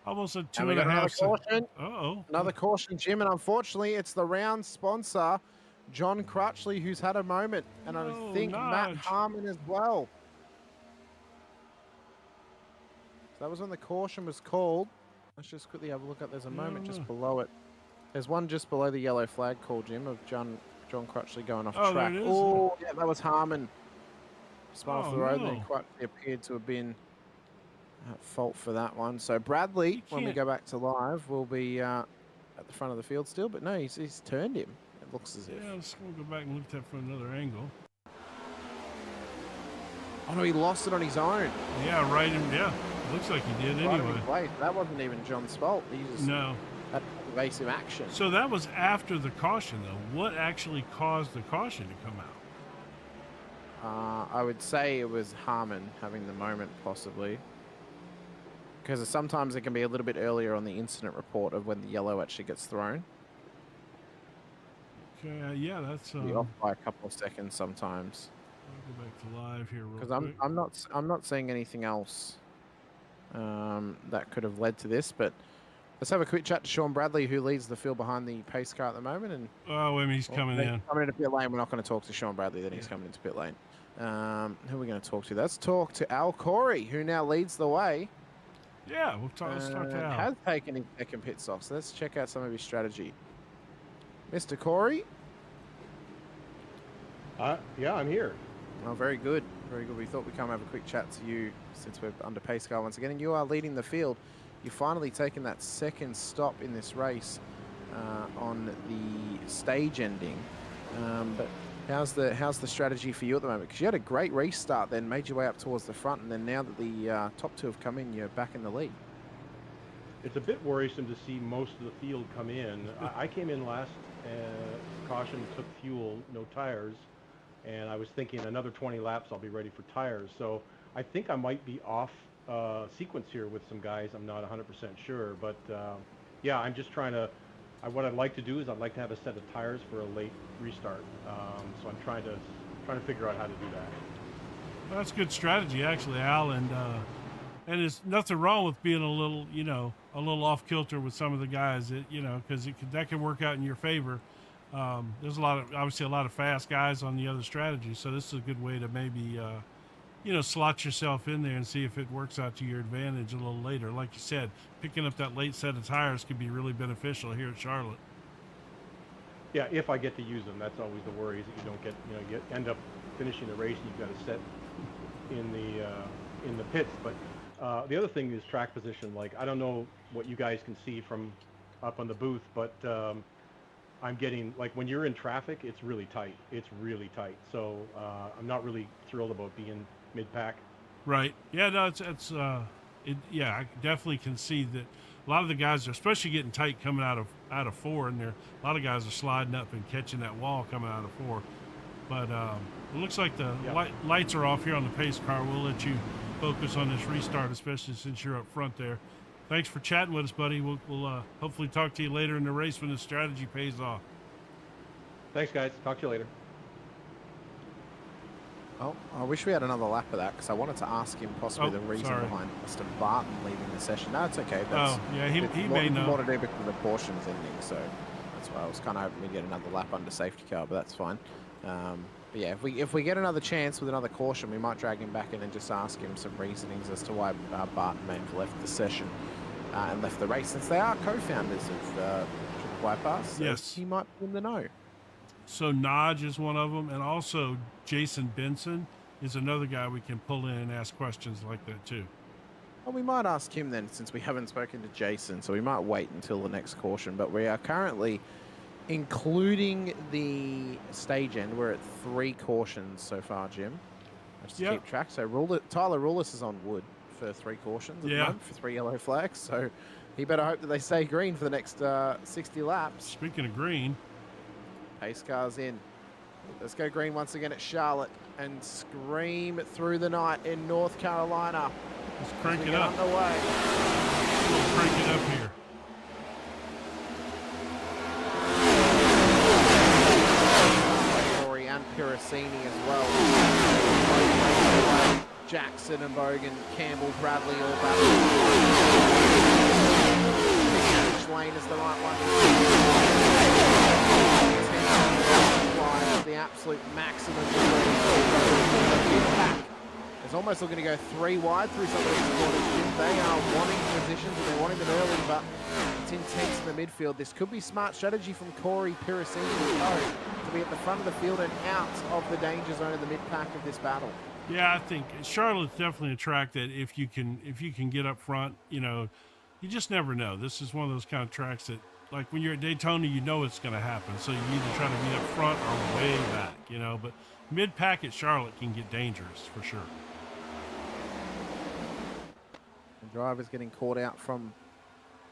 Almost a 2.5 caution. Uh-oh. Another caution, Jim, and unfortunately, it's the round sponsor, John Crutchley, who's had a moment, and I think Matt Harmon as well. So that was when the caution was called. Let's just quickly have a look at. There's a moment just below it. There's one just below the yellow flag call, Jim, of John Crutchley going off track. Oh, yeah, that was Harmon. Spun off the road, and then Crutchley appeared to have been at fault for that one. So Bradley, when we go back to live, will be at the front of the field still, but no, he's turned him. It looks as if. Yeah, let's go back and look at that from another angle. Oh no, he lost it on his own. Yeah, right. Yeah, looks like he did anyway. That wasn't even John's fault. He just had evasive action. So that was after the caution, though. What actually caused the caution to come out? I would say it was Harmon having the moment, possibly. Because sometimes it can be a little bit earlier on the incident report of when the yellow actually gets thrown. Okay, yeah, that's be off by a couple of seconds sometimes. I'll go back to live here real quick. Because I'm not seeing anything else that could have led to this. But let's have a quick chat to Sean Bradley, who leads the field behind the pace car at the moment. And wait a minute, he's coming in. Coming into pit lane. We're not going to talk to Sean Bradley. Then he's coming into pit lane. Who are we going to talk to? Let's talk to Al Corey, who now leads the way. Yeah, let's talk to Al. Has taken his second pit stop, so let's check out some of his strategy. Mr. Corey? Yeah, I'm here. Oh, very good. Very good. We thought we'd come have a quick chat to you since we're under pace car once again, and you are leading the field. You've finally taken that second stop in this race on the stage ending. But how's the strategy for you at the moment? Because you had a great restart, then made your way up towards the front, and then now that the top two have come in, you're back in the lead. It's a bit worrisome to see most of the field come in. I came in last, caution, took fuel, no tires, and I was thinking another 20 laps I'll be ready for tires. So I think I might be off sequence here with some guys. I'm not 100% sure, but yeah, I'm just trying to. What I'd like to do is I'd like to have a set of tires for a late restart. So I'm trying to figure out how to do that. Well, that's good strategy, actually, Al, and there's nothing wrong with being a little off kilter with some of the guys, because that can work out in your favor. There's obviously a lot of fast guys on the other strategy, so this is a good way to maybe slot yourself in there and see if it works out to your advantage a little later. Like you said, picking up that late set of tires could be really beneficial here at Charlotte. Yeah, if I get to use them, that's always the worry, is that you don't get, you end up finishing the race and you've got to set in the pits. But the other thing is track position. Like, I don't know what you guys can see from up on the booth, but I'm getting, like, when you're in traffic, it's really tight. It's really tight. So I'm not really thrilled about being mid-pack. Right. Yeah, no, yeah, I definitely can see that a lot of the guys are especially getting tight coming out of four, and a lot of guys are sliding up and catching that wall coming out of four. But it looks like the lights are off here on the pace car. We'll let you focus on this restart, especially since you're up front there. Thanks for chatting with us, buddy. We'll hopefully talk to you later in the race when the strategy pays off. Thanks, guys. Talk to you later. Oh, I wish we had another lap of that, because I wanted to ask him possibly the reason behind Mr. Barton leaving the session. No, it's okay. He may know. What to do because the portion's ending, so that's why I was kind of hoping we'd get another lap under safety car, but that's fine. But yeah, if we get another chance with another caution, we might drag him back in and just ask him some reasonings as to why Barton may have left the session and left the race, since they are co-founders of Triple Bypass. So yes, he might be in the know. So Nodge is one of them, and also Jason Benson is another guy we can pull in and ask questions like that too. Well, we might ask him then, since we haven't spoken to Jason, so we might wait until the next caution. But we are currently, including the stage end, we're at 3 cautions so far, Jim. Just to keep track. So Tyler Rulis is on wood for 3 cautions at the moment, for 3 yellow flags. So he better hope that they stay green for the next 60 laps. Speaking of green, pace car's in. Let's go green once again at Charlotte and scream through the night in North Carolina. Let's crank it up. Underway. We'll crank it up here. Piracini as well. Jackson and Bogan, Campbell, Bradley, all battling. Which lane is the right one? The absolute maximum. It's almost looking to go 3 wide through some of these corners. They are wanting positions and they're wanting them early, but it's intense in the midfield. This could be smart strategy from Corey Piracini to be at the front of the field and out of the danger zone of the mid-pack of this battle. Yeah, I think Charlotte's definitely a track that if you can get up front, you know, you just never know. This is one of those kind of tracks that, like when you're at Daytona, you know it's going to happen. So you either try to be up front or way back, you know. But mid-pack at Charlotte can get dangerous for sure. The driver's getting caught out from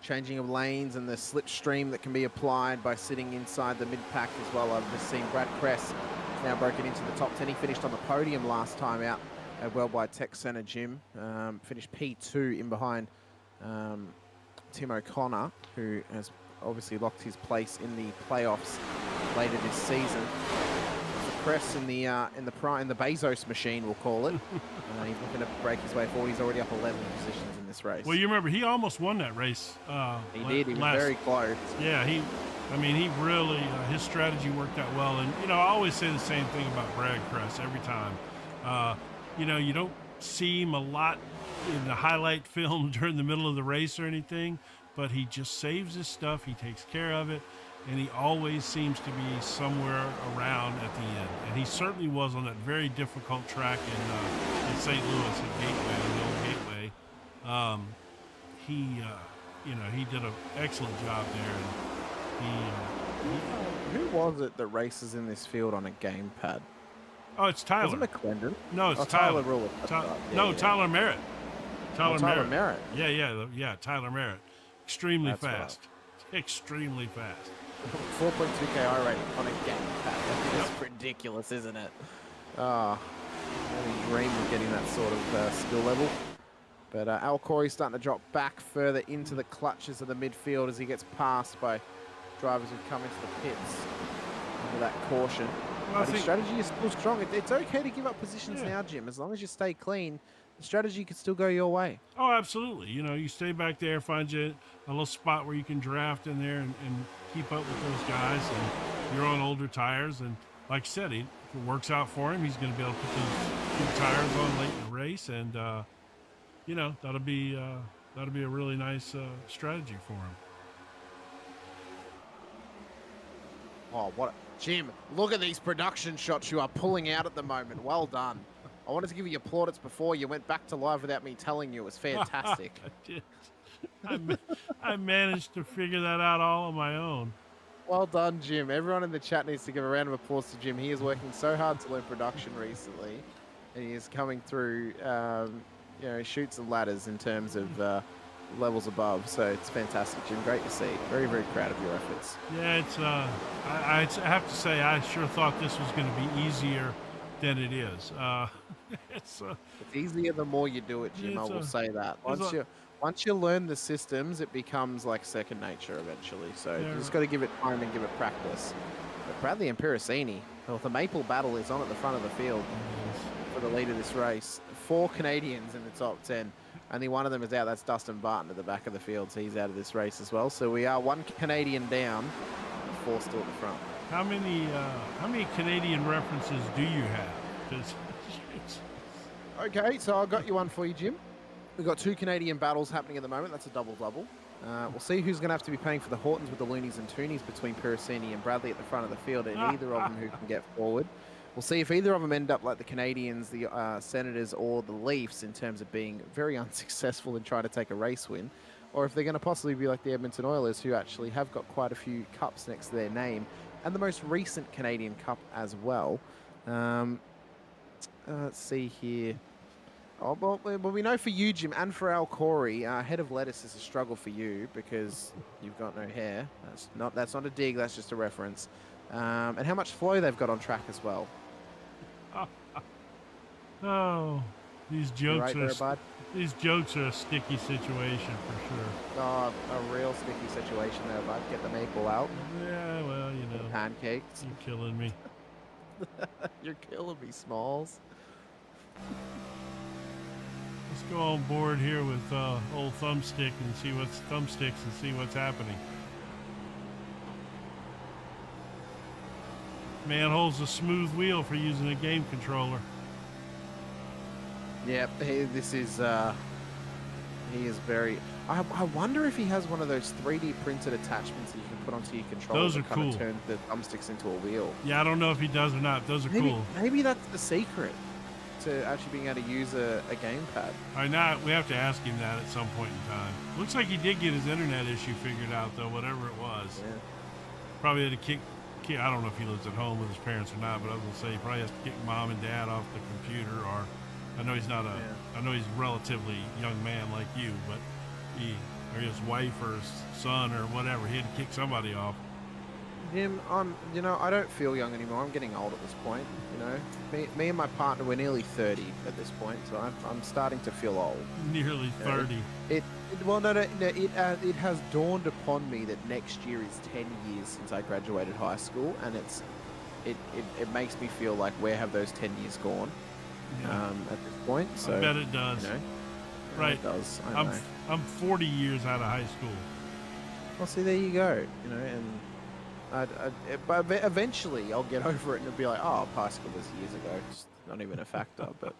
changing of lanes and the slipstream that can be applied by sitting inside the mid-pack as well. I've just seen Brad Kress now broken into the top 10. He finished on the podium last time out at Worldwide Tech Center Gym. Finished P2 in behind Tim O'Connor, who has obviously locked his place in the playoffs later this season. So Kress in the Bezos machine, we'll call it. He's looking to break his way forward. He's already up 11 positions in this race. Well, you remember he almost won that race. He did. He was very close. Yeah, he really, his strategy worked out well. And, you know, I always say the same thing about Brad Kress every time. You know, you don't see him a lot in the highlight film during the middle of the race or anything, but he just saves his stuff. He takes care of it. And he always seems to be somewhere around at the end. And he certainly was on that very difficult track in St. Louis at Gateway, the old Gateway. You know, he did an excellent job there. And who was it that races in this field on a gamepad? Oh, it's Tyler. Was it McClendon? No, it's Tyler Tyler. Rule. Tyler Merritt. Tyler Merritt. Yeah, Tyler Merritt. Extremely That's fast. Right. Extremely fast. 4.2 KI rating on a gamepad. That's ridiculous, isn't it? I dreamed of getting that sort of skill level. But Al Corey's starting to drop back further into the clutches of the midfield as he gets passed by drivers who've come into the pits under that caution. Well, but his strategy is still strong. It's okay to give up positions now, Jim. As long as you stay clean, the strategy could still go your way. Oh, absolutely. You know, you stay back there, find you a little spot where you can draft in there and keep up with those guys. And you're on older tires. And like I said, if it works out for him, he's going to be able to put those good tires on late in the race. And, you know, that'll be a really nice strategy for him. Oh, Jim, look at these production shots you are pulling out at the moment. Well done. I wanted to give you plaudits before you went back to live without me telling you. It was fantastic. I managed to figure that out all on my own. Well done, Jim. Everyone in the chat needs to give a round of applause to Jim. He is working so hard to learn production recently, and he is coming through, you know, chutes and ladders in terms of levels above. So it's fantastic, Jim. Great to see. Very, very proud of your efforts. Yeah, it's. I have to say, I sure thought this was going to be easier than it is. It's easier the more you do it, Jim. I will say that. Once you learn the systems, it becomes like second nature eventually. So you just got to give it time and give it practice. But Bradley and Piracini, well, the Maple battle is on at the front of the field for the lead of this race. 4 Canadians in the top 10. Only one of them is out. That's Dustin Barton at the back of the field. So he's out of this race as well. So we are 1 Canadian down, 4 still at the front. How many Canadian references do you have? Okay, so I got you one for you, Jim. We've got 2 Canadian battles happening at the moment. That's a double-double. We'll see who's going to have to be paying for the Hortons with the Loonies and Toonies between Piracini and Bradley at the front of the field, and either of them who can get forward. We'll see if either of them end up like the Canadians, the Senators, or the Leafs in terms of being very unsuccessful in trying to take a race win, or if they're going to possibly be like the Edmonton Oilers, who actually have got quite a few cups next to their name, and the most recent Canadian Cup as well. Let's see here. Oh, well, we know for you, Jim, and for Al Corey, head of lettuce is a struggle for you because you've got no hair. That's not a dig. That's just a reference. And how much flow they've got on track as well. Oh, these jokes right these jokes are a sticky situation for sure. Oh, a real sticky situation there, bud. Get the maple out. Yeah, well, you know. Pancakes. You're killing me. You're killing me, Smalls. Let's go on board here with old thumbstick and see what's happening. Man holds a smooth wheel for using a game controller. Yep, this is he is very. I wonder if he has one of those 3D printed attachments that you can put onto your controller. Those are that kind cool. of turn the thumbsticks into a wheel. Yeah, I don't know if he does or not. Those are cool. Maybe that's the secret to actually being able to use a gamepad. All right, now we have to ask him that at some point in time. Looks like he did get his internet issue figured out, though, whatever it was. Yeah. Probably had to kick. I don't know if he lives at home with his parents or not, but I was gonna say he probably has to kick mom and dad off the computer, or I know he's not a. Yeah. I know he's a relatively young man like you, but or his wife or his son or whatever, he had to kick somebody off. Jim, I don't feel young anymore. I'm getting old at this point. Me and my partner, we're nearly 30 at this point, so I'm starting to feel old. Nearly 30. It has dawned upon me that next year is 10 years since I graduated high school, and it makes me feel like where have those 10 years gone? Yeah. At this point. So I bet it does. Right. It does. I know. I'm 40 years out of high school. Well, see, there you go. But eventually I'll get over it and it'll be like, oh, high school was years ago. It's not even a factor, but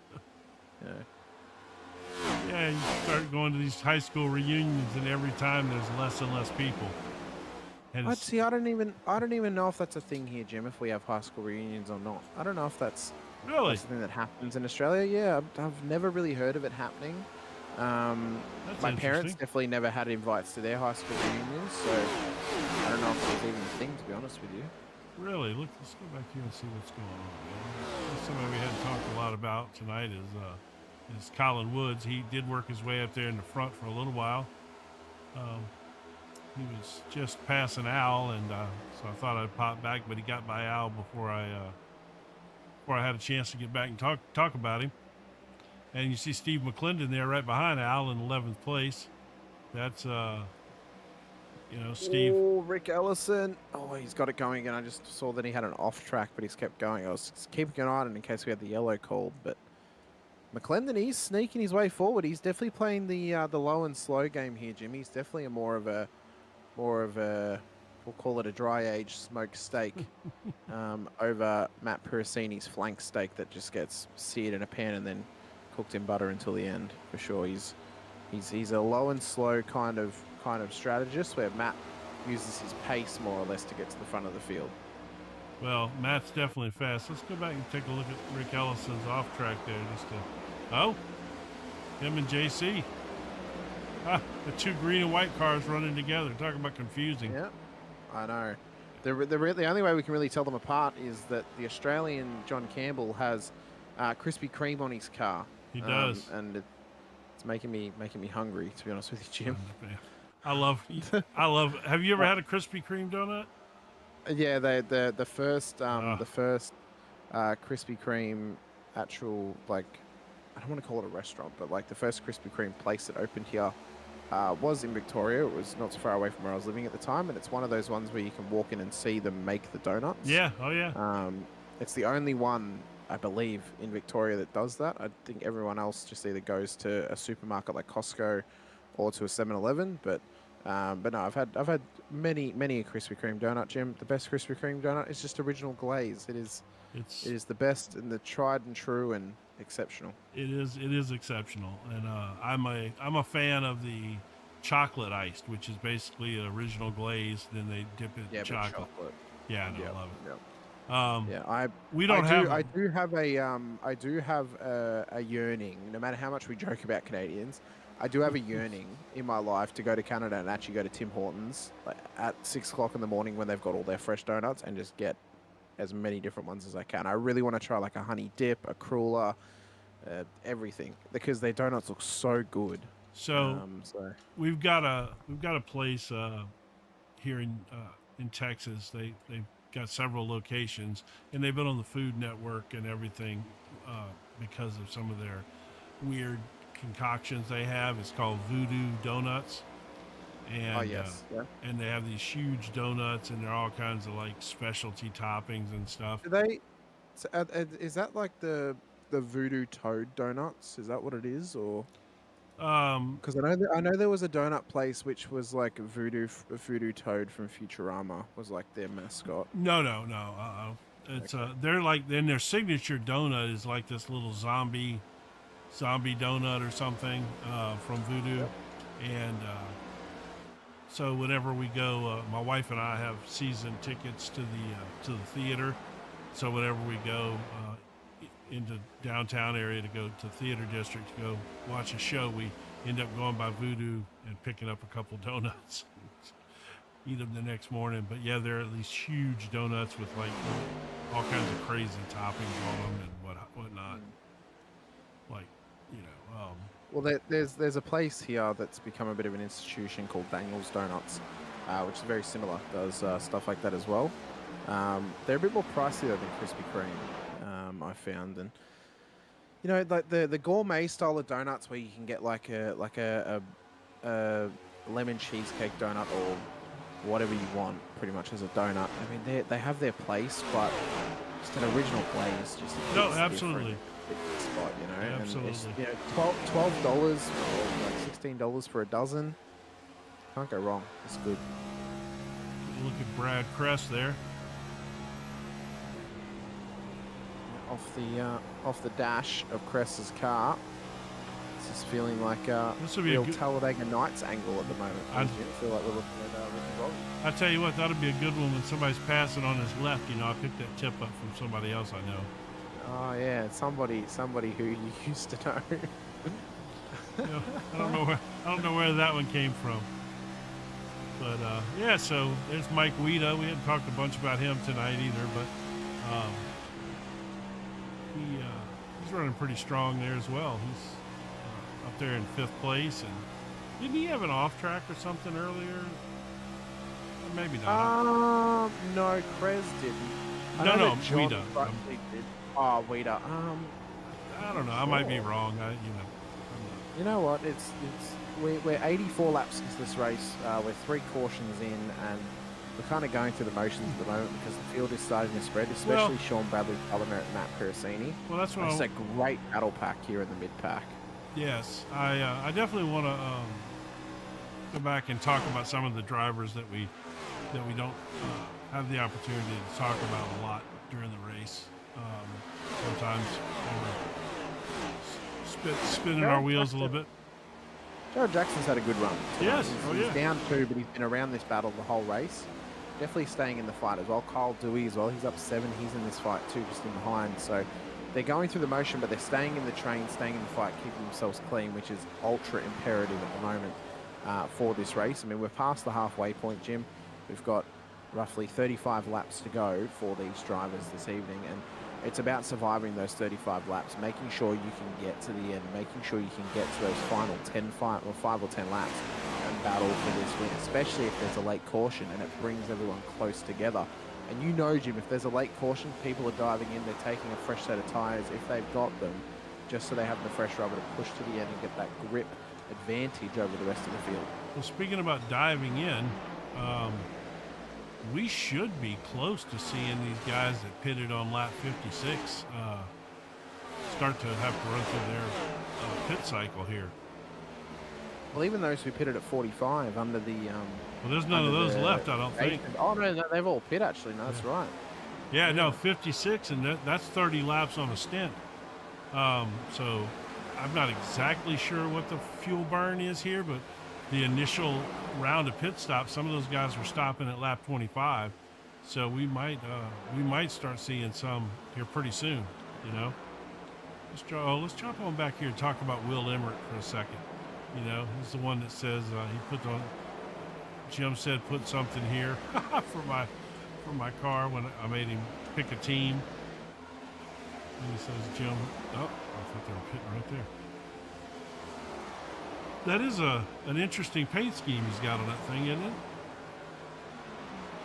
Yeah, you start going to these high school reunions, and every time there's less and less people. And I don't even know if that's a thing here, Jim. If we have high school reunions or not, I don't know if that's really something that happens in Australia. Yeah, I've never really heard of it happening. My parents definitely never had invites to their high school reunions, so I don't know if it's even a thing, to be honest with you. Really? Look, let's go back here and see what's going on. Somebody we hadn't talked a lot about tonight is Colin Woods. He did work his way up there in the front for a little while. He was just passing Al, and so I thought I'd pop back, but he got by Al before I had a chance to get back and talk about him. And you see Steve McClendon there right behind Al in 11th place. That's, Steve. Oh, Rick Ellison. Oh, he's got it going again. I just saw that he had an off track, but he's kept going. I was keeping an eye on it in case we had the yellow called. But McClendon, he's sneaking his way forward. He's definitely playing the low and slow game here, Jim. He's definitely more of a, we'll call it a dry age smoked steak over Matt Piracini's flank steak that just gets seared in a pan and then cooked in butter until the end. For sure, he's a low and slow kind of strategist, where Matt uses his pace more or less to get to the front of the field. Well, Matt's definitely fast. Let's go back and take a look at Rick Ellison's off track there. Him and JC. The two green and white cars running together. Talking about confusing. Yeah, I know. The only way we can really tell them apart is that the Australian John Campbell has Krispy Kreme on his car. He does, and it's making me hungry, to be honest with you, Jim. I love. Have you ever had a Krispy Kreme donut? Yeah, the first Krispy Kreme actual, like, I don't want to call it a restaurant, but like the first Krispy Kreme place that opened here was in Victoria. It was not so far away from where I was living at the time, and it's one of those ones where you can walk in and see them make the donuts. Yeah, oh yeah. It's the only one, I believe, in Victoria that does that. I think everyone else just either goes to a supermarket like Costco or to a 7-Eleven. But no, I've had many a Krispy Kreme donut, Jim. The best Krispy Kreme donut is just original glaze. It is the best and the tried and true and exceptional. It is exceptional, and I'm a fan of the chocolate iced, which is basically an original glaze. Then they dip it in chocolate. Yeah, I love it. I do have a yearning. No matter how much we joke about Canadians, I do have a yearning in my life to go to Canada and actually go to Tim Hortons at 6 o'clock in the morning when they've got all their fresh donuts and just get as many different ones as I can. I really want to try like a honey dip, a cruller, everything, because their donuts look so good. So we've got a place here in Texas. They've got several locations, and they've been on the Food Network and everything because of some of their weird concoctions they have. It's called Voodoo Donuts. And, and they have these huge donuts, and they're all kinds of like specialty toppings and stuff. So, is that like the Voodoo Toad donuts? Is that what it is, or? Because I know there was a donut place which was like Voodoo Toad from Futurama was like their mascot. No. It's they're like, then their signature donut is like this little zombie donut or something from Voodoo, Yep. and so whenever we go, my wife and I have season tickets to the theater. So whenever we go into downtown area to go to theater district to go watch a show, we end up going by Voodoo and picking up a couple donuts, eat them the next morning. But yeah, they're at these huge donuts with like all kinds of crazy toppings on them and whatnot. Like, Well, there's a place here that's become a bit of an institution called Daniel's Donuts, which is very similar. Does stuff like that as well. They're a bit more pricey though than Krispy Kreme, I found, and like the gourmet style of donuts where you can get like a lemon cheesecake donut or whatever you want, pretty much as a donut. I mean, they have their place, but just an original place, just absolutely. Spot, Absolutely. And it's, $12 or like $16 for a dozen. Can't go wrong. It's good. Look at Brad Crest there. Off the dash of Cress's car. This is feeling like this would be real a good Talladega Nights angle at the moment. I feel like we're looking at Ricky Bobby. I tell you what, that'll be a good one when somebody's passing on his left. I'll pick that tip up from somebody else I know. Oh yeah, somebody who you used to know. I don't know where that one came from. But yeah, so there's Mike Weeda. We hadn't talked a bunch about him tonight either, but he's running pretty strong there as well. He's up there in 5th place, and didn't he have an off track or something earlier? Or maybe not. No, Krez didn't. No, Weeda. Did. Oh, Weeda. I don't know. I might be wrong. You know what? We're 84 laps into this race. We're 3 cautions in, and we're kind of going through the motions at the moment because the field is starting to spread, especially Sean Bradley, Palmer, and Matt Pericini. Well, that's what it's a great battle pack here in the mid pack. Yes, I definitely want to go back and talk about some of the drivers that we don't have the opportunity to talk about a lot during the race. Sometimes we're spinning our wheels a little bit. Jared Jackson's had a good run. Yes, he's down 2, but he's been around this battle the whole race. Definitely staying in the fight as well. Kyle Dewey as well. He's up 7. He's in this fight too, just in behind. So they're going through the motion, but they're staying in the train, staying in the fight, keeping themselves clean, which is ultra imperative at the moment for this race. I mean, we're past the halfway point, Jim. We've got roughly 35 laps to go for these drivers this evening, and it's about surviving those 35 laps, making sure you can get to the end, making sure you can get to those final 5 or 10 laps and battle for this win, especially if there's a late caution and it brings everyone close together. And Jim, if there's a late caution, people are diving in, they're taking a fresh set of tyres if they've got them, just so they have the fresh rubber to push to the end and get that grip advantage over the rest of the field. Well, speaking about diving in, we should be close to seeing these guys that pitted on lap 56 start to have to run through their pit cycle here. Well, even those who pitted at 45 under the... well, there's none of those left, I don't think. Oh, no, they've all pit, actually. No, that's right. Yeah, no, 56, and that's 30 laps on a stint. So I'm not exactly sure what the fuel burn is here, but the initial round of pit stops, some of those guys were stopping at lap 25. So we might start seeing some here pretty soon, Let's jump on back here and talk about Will Emmerich for a second. He's the one that says he put on. Jim said put something here for my car when I made him pick a team. And he says, Jim, oh, I thought they were pitting right there. That is an interesting paint scheme he's got on that thing, isn't it?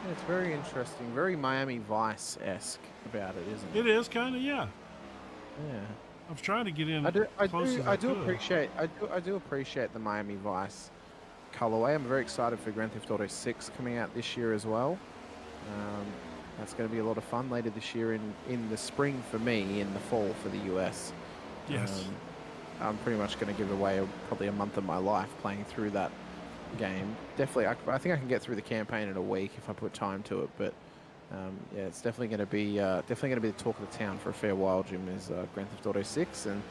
Yeah, it's very interesting, very Miami Vice-esque about it, isn't it? It is kind of, yeah. Yeah. I was trying to get in. I do appreciate the Miami Vice colorway. I'm very excited for Grand Theft Auto 6 coming out this year as well. That's going to be a lot of fun later this year in the spring for me, in the fall for the US. Yes. I'm pretty much going to give away probably a month of my life playing through that game. Definitely, I think I can get through the campaign in a week if I put time to it. But yeah, it's definitely going to be the talk of the town for a fair while. Jim, is Grand Theft Auto 6, and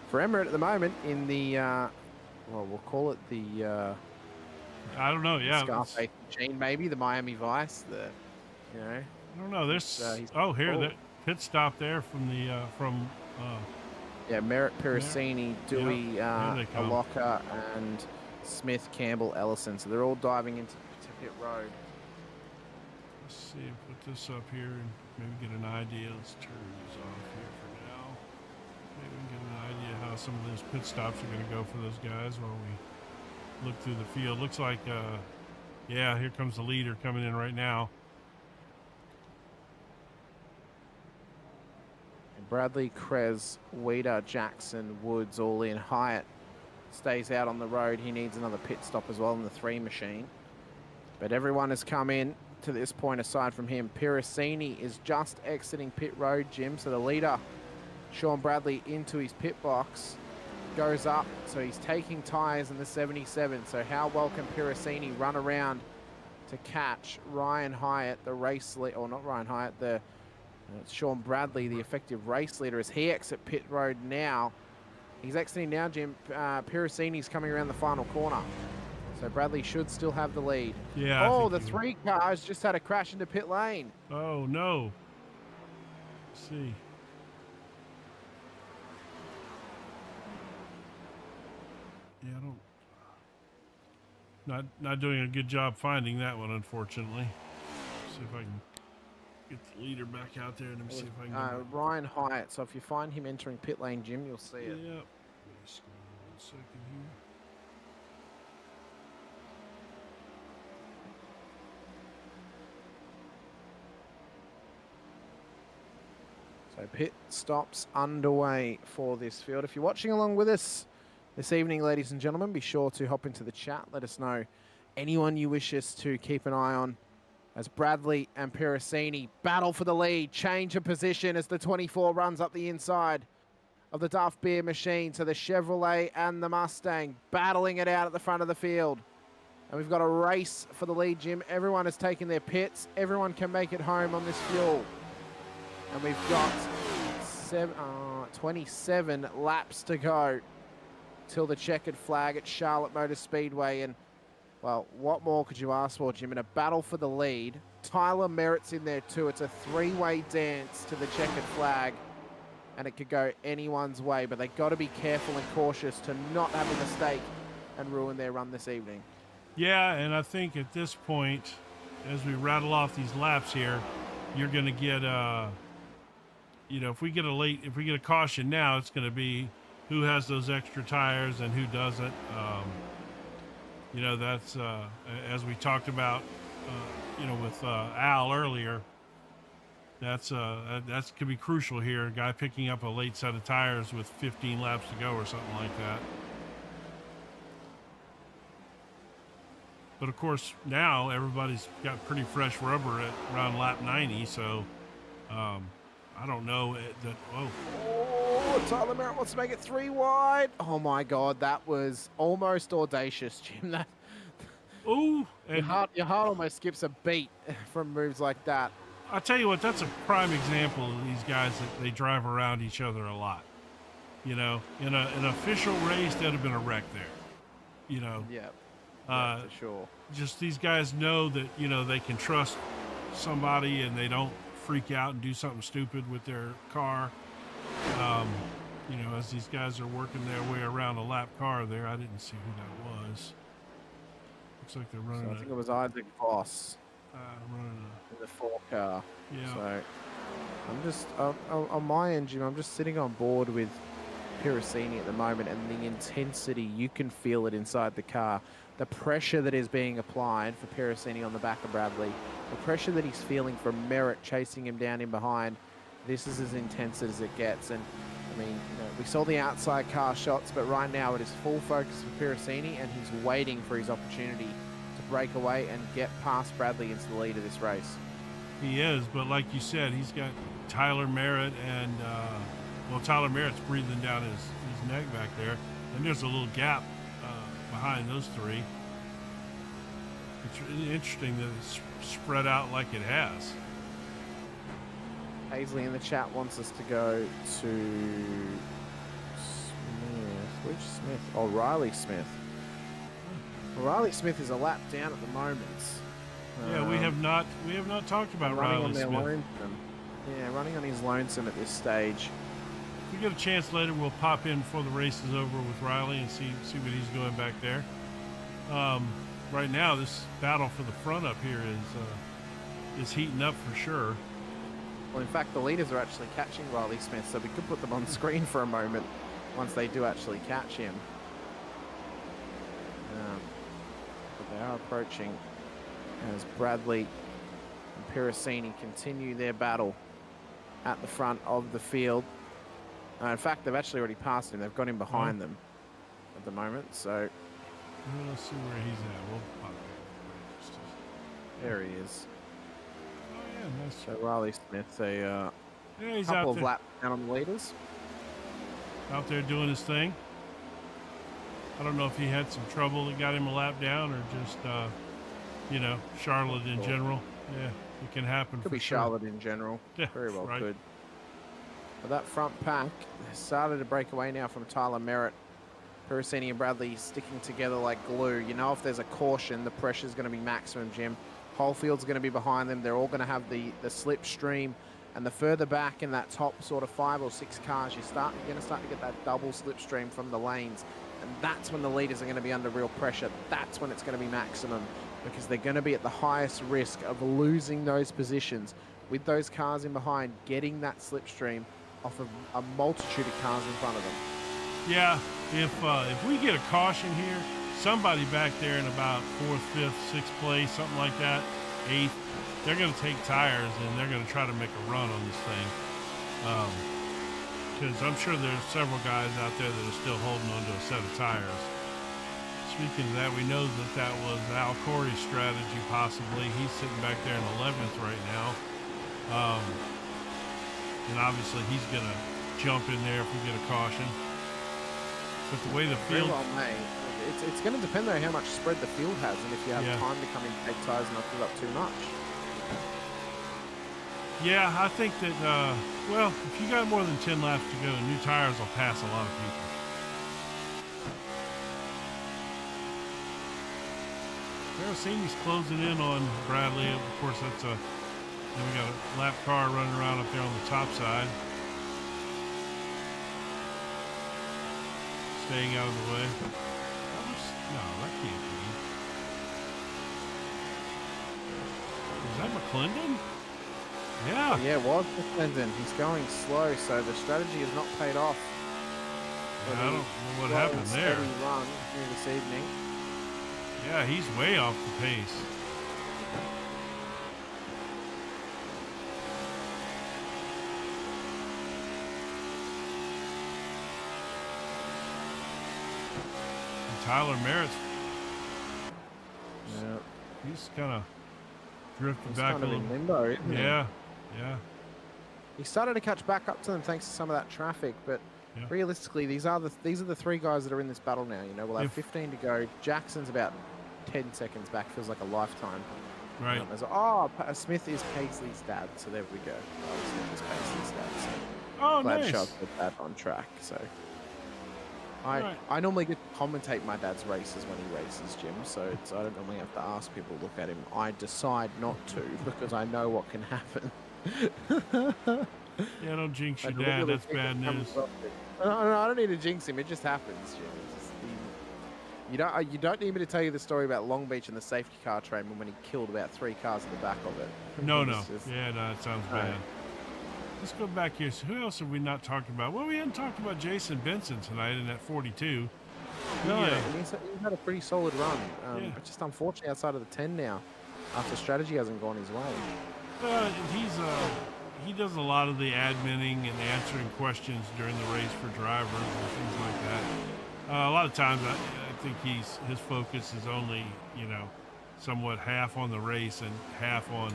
for Emirates at the moment in the well, we'll call it the I don't know. Yeah. Scarface machine, maybe the Miami Vice. I don't know. There's here that pit stop there from the yeah, Merritt, Piracini, Dewey, Yep. Alocca, and Smith, Campbell, Ellison. So they're all diving into pit road. Let's see. Put this up here and maybe get an idea. Let's turn these off here for now. Maybe we can get an idea how some of those pit stops are going to go for those guys while we look through the field. Looks like, yeah, here comes the leader coming in right now. Bradley, Krez, Weeder, Jackson, Woods, all in. Hyatt stays out on the road. He needs another pit stop as well in the 3 machine. But everyone has come in to this point aside from him. Piracini is just exiting pit road, Jim. So the leader, Sean Bradley, into his pit box, goes up. So he's taking tyres in the 77. So how well can Piracini run around to catch Ryan Hyatt, the race leader, or not Ryan Hyatt, it's Sean Bradley, the effective race leader, as he exits pit road now. He's exiting now, Jim. Piracini's coming around the final corner. So Bradley should still have the lead. Yeah. Oh, the 3 cars just had a crash into pit lane. Oh, no. Let's see. Yeah, not doing a good job finding that one, unfortunately. See if I can get the leader back out there and let me see if I can get Ryan Hyatt. So if you find him entering pit lane, Jim, you'll see it. Yep. Just 1 second here. So pit stops underway for this field. If you're watching along with us this evening, ladies and gentlemen, be sure to hop into the chat. Let us know anyone you wish us to keep an eye on as Bradley and Piracini battle for the lead. Change of position as the 24 runs up the inside of the Duff Beer machine. So the Chevrolet and the Mustang battling it out at the front of the field. And we've got a race for the lead, Jim. Everyone has taken their pits. Everyone can make it home on this fuel. And we've got 27 laps to go till the checkered flag at Charlotte Motor Speedway. And, well, what more could you ask for, Jim? In a battle for the lead, Tyler Merritt's in there too. It's a 3-way dance to the checkered flag, and it could go anyone's way. But they've got to be careful and cautious to not have a mistake and ruin their run this evening. Yeah, and I think at this point, as we rattle off these laps here, you're going to get if we get a caution now, it's going to be who has those extra tires and who doesn't. That's as we talked about, with Al earlier. That's could be crucial here. A guy picking up a late set of tires with 15 laps to go or something like that. But of course, now everybody's got pretty fresh rubber at around lap 90, so I don't know that. Oh, Tyler Merritt wants to make it 3 wide. Oh my God, that was almost audacious, Jim. That. Ooh, your heart almost skips a beat from moves like that. I'll tell you what, that's a prime example of these guys that they drive around each other a lot. In an official race, that'd have been a wreck there. Yeah, for sure. Just these guys know that they can trust somebody and they don't freak out and do something stupid with their car. As these guys are working their way around a lap car there, I didn't see who that was. Looks like they're running. So I think it was Isaac Voss. Running in the 4 car. Yeah. So I'm just on my end, Jim. I'm just sitting on board with Piracini at the moment, and the intensity, you can feel it inside the car. The pressure that is being applied for Piracini on the back of Bradley, the pressure that he's feeling from Merritt chasing him down in behind, this is as intense as it gets. And I mean, we saw the outside car shots, but right now it is full focus for Piracini, and he's waiting for his opportunity to break away and get past Bradley into the lead of this race. He is, but like you said, he's got Tyler Merritt and, Tyler Merritt's breathing down his neck back there. And there's a little gap behind those three. It's really interesting that it's spread out like it has. Paisley in the chat wants us to go to Smith. Which Smith? Oh, Riley Smith. Well, Riley Smith is a lap down at the moment. Yeah, we have not talked about Riley Smith. Running on his lonesome at this stage. If we get a chance later, we'll pop in before the race is over with Riley and see what he's doing back there. Right now, this battle for the front up here is heating up for sure. Well, in fact, the leaders are actually catching Riley Smith, so we could put them on screen for a moment once they do actually catch him. But they are approaching as Bradley and Piracini continue their battle at the front of the field. In fact, they've actually already passed him. They've got him behind them at the moment. So let's see where he's at. We'll pop in. There he is. Oh yeah, nice. So Riley Smith, he's couple out of there. laps down on the leaders. Out there doing his thing. I don't know if he had some trouble that got him a lap down or just, Charlotte in general. Yeah, it can happen. Could be sure. Charlotte in general. Yeah, Very well right. could. But that front pack started to break away now from Tyler Merritt. Piracini and Bradley sticking together like glue. You know, if there's a caution, the pressure's going to be maximum, Jim. Holfield's going to be behind them. They're all going to have the slipstream. And the further back in that top sort of 5 or 6 cars, you're going to start to get that double slipstream from the lanes. And that's when the leaders are going to be under real pressure. That's when it's going to be maximum, because they're going to be at the highest risk of losing those positions with those cars in behind, getting that slipstream off of a multitude of cars in front of them. Yeah, if we get a caution here, somebody back there in about 4th, 5th, 6th place, something like that, 8th, they're going to take tires and they're going to try to make a run on this thing. Because I'm sure there's several guys out there that are still holding onto a set of tires. Speaking of that, we know that was Al Corey's strategy, possibly. He's sitting back there in 11th right now. And obviously he's going to jump in there if we get a caution. But the way the field... Very well made. It's going to depend, though, how much spread the field has and if you have time to come in, take tires and not give up too much. Yeah, I think that, if you got more than 10 laps to go, new tires will pass a lot of people. Piracini's closing in on Bradley. Of course, that's then we got a lap car running around up there on the top side. Staying out of the way. No, that can't be. Is that McClendon? Yeah. Yeah, it was McClendon. He's going slow, so the strategy has not paid off. Yeah, I don't know what happened there. Steady run here this evening. Yeah, he's way off the pace. And Tyler Merritt's, he's kind of drifted back a little. In limbo, isn't he? Yeah. He started to catch back up to them thanks to some of that traffic, but realistically, these are the 3 guys that are in this battle now. You know, we'll have 15 to go. Jackson's about 10 seconds back. Feels like a lifetime. Right. Smith is Paisley's dad, so there we go. Smith is Paisley's dad. So glad nice. Chubb put that on track. So I normally get to commentate my dad's races when he races, Jim. So I don't normally have to ask people to look at him. I decide not to because I know what can happen. Yeah, don't jinx your dad. That's bad news. No, I don't need to jinx him. It just happens, Jim. You don't need me to tell you the story about Long Beach and the safety car train when he killed about 3 cars in the back of it. No. Yeah, no, it sounds bad. Let's go back here. So who else have we not talked about? Well, we hadn't talked about Jason Benson tonight in that 42. No, he's had a pretty solid run. But just unfortunately outside of the 10 now, after strategy hasn't gone his way. He does a lot of the adminning and answering questions during the race for drivers and things like that. A lot of times I think his focus is only, somewhat half on the race and half on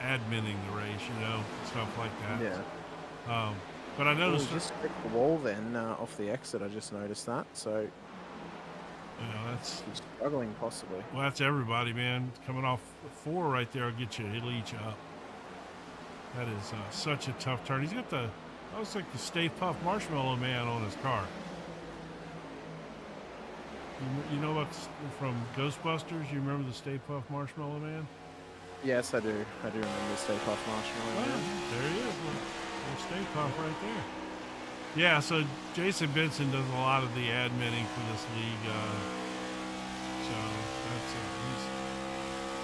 adminning the race, stuff like that. Yeah. But I noticed he just clicked the wall then off the exit. I just noticed that. So that's he's struggling possibly. Well, that's everybody, man. Coming off 4 right there will get you. It'll eat you up. That is such a tough turn. He's got that looks like the Stay Puft Marshmallow Man on his car. You know what's from Ghostbusters? You remember the Stay Puft Marshmallow Man? Yes, I do. I do remember the Stay Puft Marshmallow Man. There he is. Little Stay Puft right there. Yeah, so Jason Benson does a lot of the adminning for this league. So that's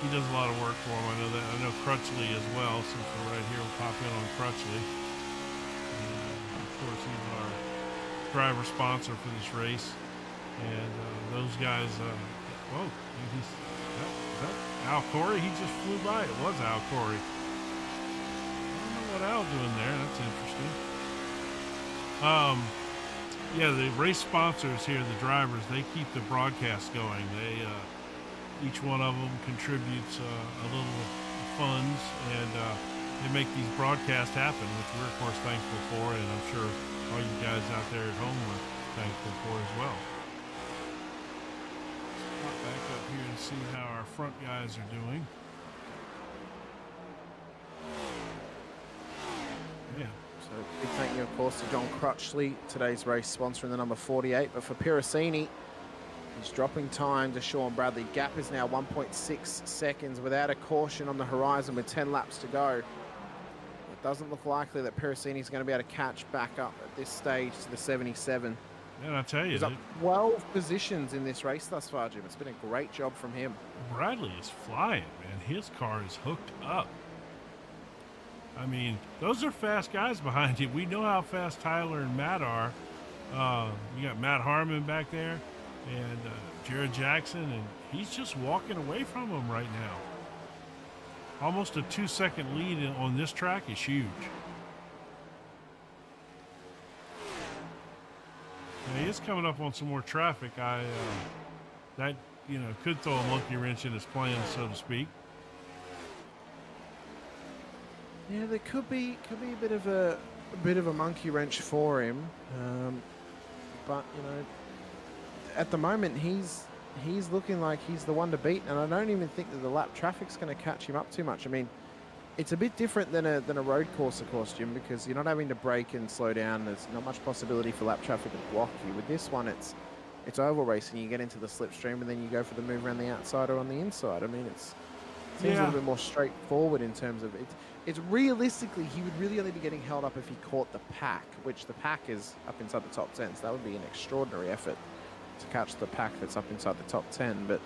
he does a lot of work for him. I know that. I know Crutchley as well. Since we're right here, we'll pop in on Crutchley. Of course, he's our driver sponsor for this race. And those guys, is that Al Corey? He just flew by. It was Al Corey. I don't know what Al's doing there. That's interesting. Yeah, the race sponsors here, the drivers, they keep the broadcast going. They, each one of them contributes a little funds, and they make these broadcasts happen, which we're of course thankful for, and I'm sure all you guys out there at home are thankful for as well. Let's pop back up here and see how our front guys are doing. Yeah. So big thank you, of course, to John Crutchley, today's race sponsor in the number 48. But for Piracini, he's dropping time to Sean Bradley. Gap is now 1.6 seconds without a caution on the horizon with 10 laps to go. It doesn't look likely that Piracini is going to be able to catch back up at this stage to the 77. And I tell you, he's up 12 positions in this race thus far, Jim. It's been a great job from him. Bradley is flying, man. His car is hooked up. I mean, those are fast guys behind you. We know how fast Tyler and Matt are. You got Matt Harmon back there and Jared Jackson, and he's just walking away from them right now. Almost a 2-second lead on this track is huge. Now, he is coming up on some more traffic. That could throw a monkey wrench in his plans, so to speak. Yeah, there could be a bit of a monkey wrench for him, but at the moment he's looking like he's the one to beat, and I don't even think that the lap traffic's going to catch him up too much. I mean, it's a bit different than a road course, of course, Jim, because you're not having to brake and slow down. There's not much possibility for lap traffic to block you. With this one, it's oval racing. You get into the slipstream, and then you go for the move around the outside or on the inside. I mean, it seems a little bit more straightforward in terms of it. It's realistically, he would really only be getting held up if he caught the pack, which the pack is up inside the top 10. So that would be an extraordinary effort to catch the pack that's up inside the top 10. But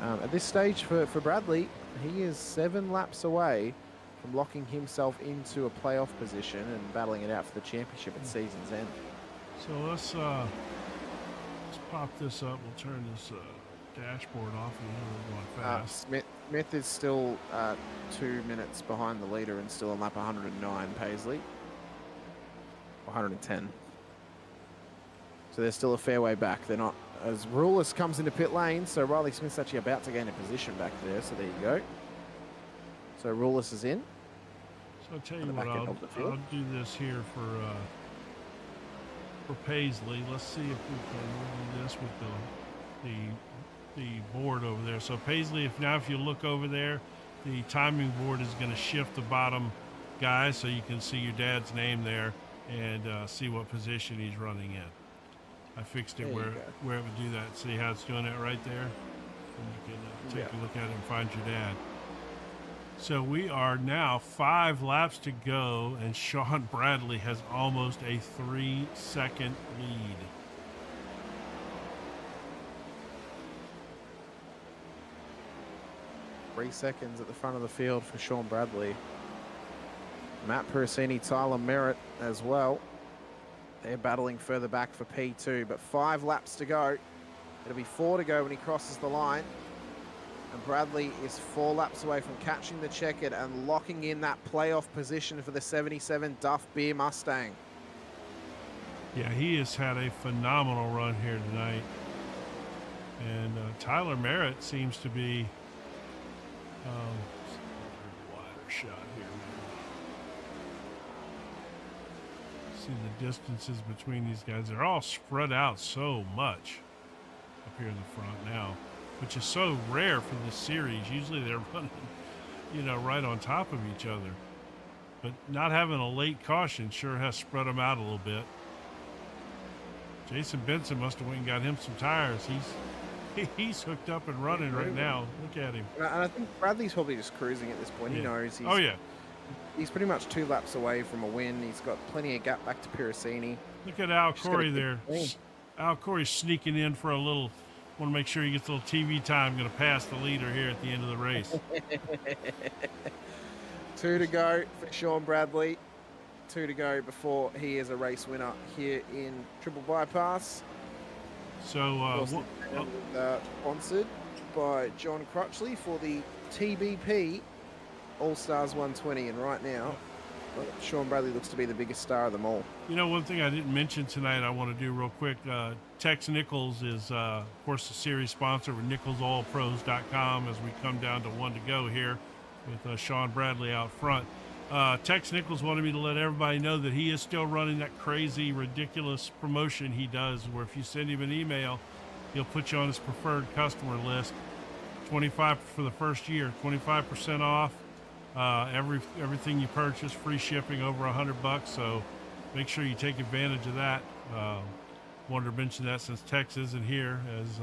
at this stage for Bradley, he is 7 laps away from locking himself into a playoff position and battling it out for the championship at season's end. So let's pop this up. We'll turn this dashboard off, and we're going fast. Smith is still 2 minutes behind the leader and still on lap 109, Paisley. 110. So they're still a fair way back. They're not, as Rulis comes into pit lane, so Riley Smith's actually about to gain a position back there, so there you go. So Rulis is in. So I'll tell you what, I'll do this here for Paisley. Let's see if we can do this with the board over there. So Paisley, if you look over there, the timing board is going to shift the bottom guys so you can see your dad's name there and see what position he's running in. I fixed it where it would do that. See how it's doing it right there? And you can take a look at it and find your dad. So we are now 5 laps to go, and Sean Bradley has almost a 3-second lead. Three seconds at the front of the field for Sean Bradley. Matt Piracini, Tyler Merritt as well. They're battling further back for P2, but 5 laps to go. It'll be 4 to go when he crosses the line. And Bradley is 4 laps away from catching the checkered and locking in that playoff position for the 77 Duff Beer Mustang. Yeah, he has had a phenomenal run here tonight. And Tyler Merritt seems to be wider shot See the distances between these guys. They're all spread out so much up here in the front now, which is so rare for this series. Usually they're running, right on top of each other. But not having a late caution sure has spread them out a little bit. Jason Benson must have went and got him some tires. He's hooked up and running right now. Look at him. And I think Bradley's probably just cruising at this point. Yeah. He knows he's pretty much 2 laps away from a win. He's got plenty of gap back to Piracini. Look at Al Corey there. Al Corey's sneaking in for a little. Want to make sure he gets a little TV time. Going to pass the leader here at the end of the race. 2 to go for Sean Bradley. 2 to go before he is a race winner here in Triple Bypass. So, sponsored by John Crutchley for the TBP All-Stars 120. And right now, Sean Bradley looks to be the biggest star of them all. One thing I didn't mention tonight I want to do real quick. Tex Nichols is, of course, the series sponsor with NicholsOilPros.com as we come down to 1 to go here with Sean Bradley out front. Tex Nichols wanted me to let everybody know that he is still running that crazy, ridiculous promotion he does where if you send him an email, he'll put you on his preferred customer list. 25 for the first year, 25% off. Everything you purchase, free shipping over $100. So make sure you take advantage of that. Wanted to mention that since Tex isn't here, as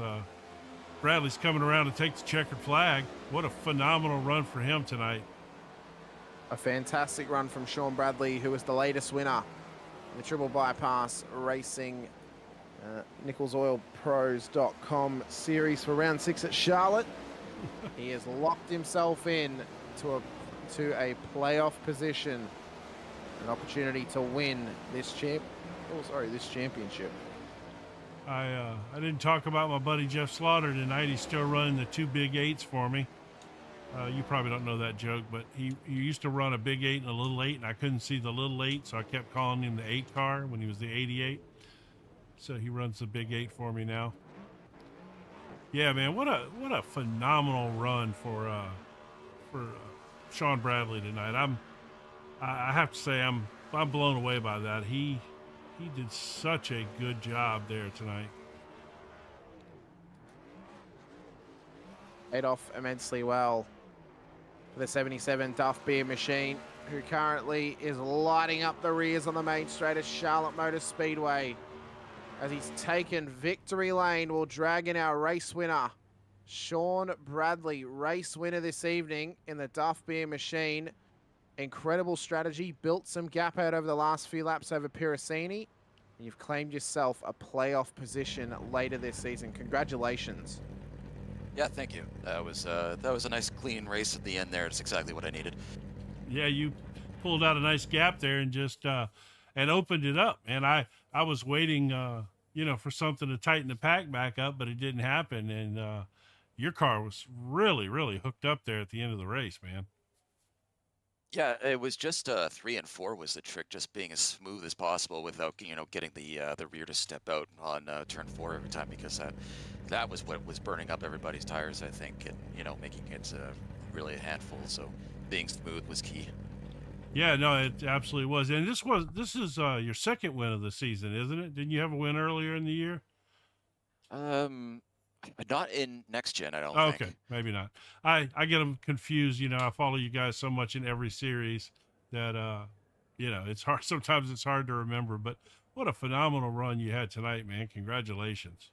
Bradley's coming around to take the checkered flag. What a phenomenal run for him tonight. A fantastic run from Sean Bradley, who was the latest winner in the Triple Bypass Racing NicholsOilPros.com series for round 6 at Charlotte. He has locked himself in to a playoff position, an opportunity to win this championship. I didn't talk about my buddy Jeff Slaughter tonight. He's still running the 2 big 8s for me. You probably don't know that joke, but he used to run a big 8 and a little 8, and I couldn't see the little 8, so I kept calling him the 8 car when he was the 88. So he runs the big 8 for me now. Yeah, man, what a phenomenal run for Sean Bradley tonight. I have to say I'm blown away by that. He did such a good job there tonight. Paid off immensely well for the 77 Duff Beer Machine, who currently is lighting up the rears on the main straight at Charlotte Motor Speedway as he's taken victory lane. We'll drag in our race winner, Sean Bradley, race winner this evening in the Duff Beer Machine. Incredible strategy, built some gap out over the last few laps over Piracini, and you've claimed yourself a playoff position later this season. Congratulations. Yeah, thank you. That was a nice clean race at the end there. It's exactly what I needed. Yeah, you pulled out a nice gap there and just and opened it up. And I was waiting, for something to tighten the pack back up, but it didn't happen. And your car was really, really hooked up there at the end of the race, man. Yeah, it was just 3 and 4 was the trick, just being as smooth as possible without getting the rear to step out on turn 4 every time, because that was what was burning up everybody's tires, I think, and making it really a handful. So being smooth was key. Yeah, no, it absolutely was. And this is your second win of the season, isn't it? Didn't you have a win earlier in the year? Not in next gen, I don't think. Okay, maybe not. I get them confused. I follow you guys so much in every series that it's hard. Sometimes it's hard to remember. But what a phenomenal run you had tonight, man! Congratulations.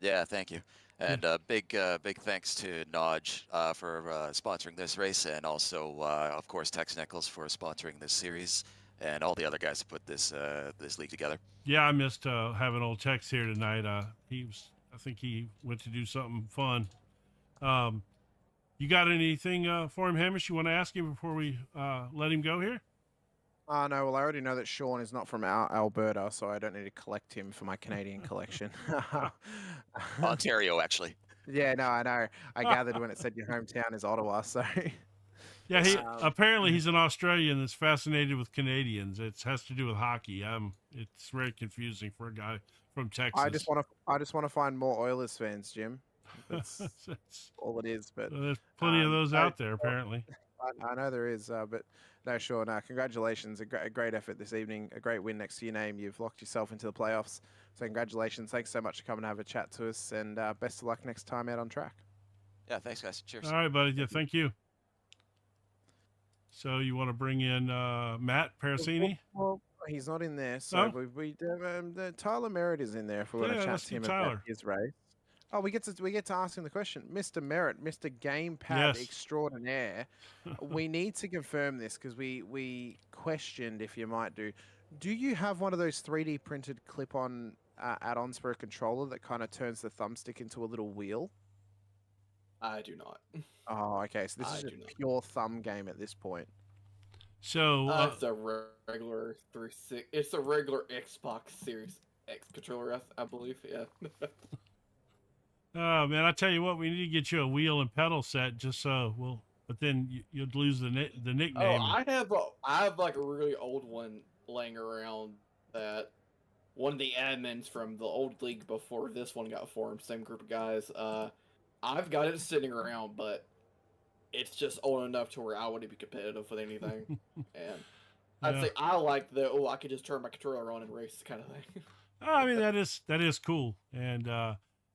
Yeah, thank you. And big thanks to Nodge for sponsoring this race, and also, of course, Tex Nichols for sponsoring this series, and all the other guys who put this league together. Yeah, I missed having old Tex here tonight. I think he went to do something fun. You got anything for him, Hamish, you want to ask him before we let him go here? No, well, I already know that Sean is not from Alberta, so I don't need to collect him for my Canadian collection. Ontario, actually. Yeah, no, I know. I gathered when it said your hometown is Ottawa, so... Yeah, apparently he's an Australian that's fascinated with Canadians. It has to do with hockey. It's very confusing for a guy from Texas. I just want to find more Oilers fans, Jim. That's all it is. But there's plenty of those out there, apparently. I know there is, but no, sure. No, congratulations. A great effort this evening. A great win next to your name. You've locked yourself into the playoffs. So congratulations. Thanks so much for coming and have a chat to us, and best of luck next time out on track. Yeah, thanks, guys. Cheers. All right, buddy. Yeah, thank you. So you want to bring in Matt Parasini? Well, he's not in there, so Tyler Merritt is in there if we want to chat let's to him do about Tyler. his race. Oh, we get to ask him the question, Mr. Merritt, Mr. Gamepad Yes. extraordinaire. We need to confirm this because we questioned if you might do. Do you have one of those 3D printed clip-on add-ons for a controller that kind of turns the thumbstick into a little wheel? I do not. Oh, okay. So this is a pure thumb game at this point. So it's a regular 360. It's a regular Xbox Series X controller, I believe. Yeah. Oh man, I tell you what, we need to get you a wheel and pedal set just so we'll. But then you'd lose the nickname. Oh, I have like a really old one laying around that one of the admins from the old league before this one got formed, same group of guys. I've got it sitting around, but it's just old enough to where I wouldn't be competitive with anything. And I'd say I like I could just turn my controller on and race kind of thing. I mean, that is cool. And,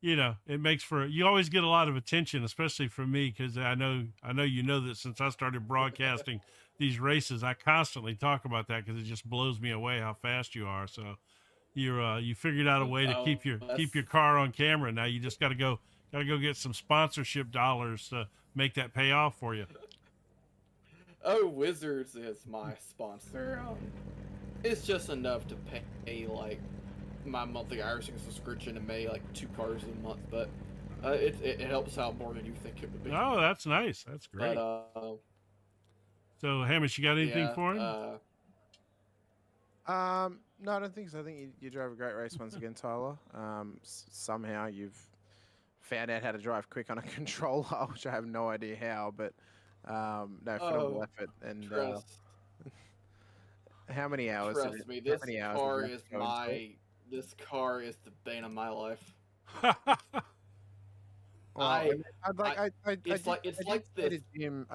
it makes you always get a lot of attention, especially from me, because I know you know that since I started broadcasting these races, I constantly talk about that because it just blows me away how fast you are. So you figured out a way to keep your car on camera. Now you just got to go get some sponsorship dollars to make that pay off for you. Oh, Wizards is my sponsor. It's just enough to pay like my monthly iRacing subscription and maybe like 2 cars a month, but it helps out more than you think it would be. Oh, that's nice. That's great. But, so Hamish, you got anything for him? No, I don't think so. I think you drove a great race once again, Tyler. Somehow you've found out how to drive quick on a controller, which I have no idea how, but phenomenal effort. And how many hours? Trust me, this car is the bane of my life. I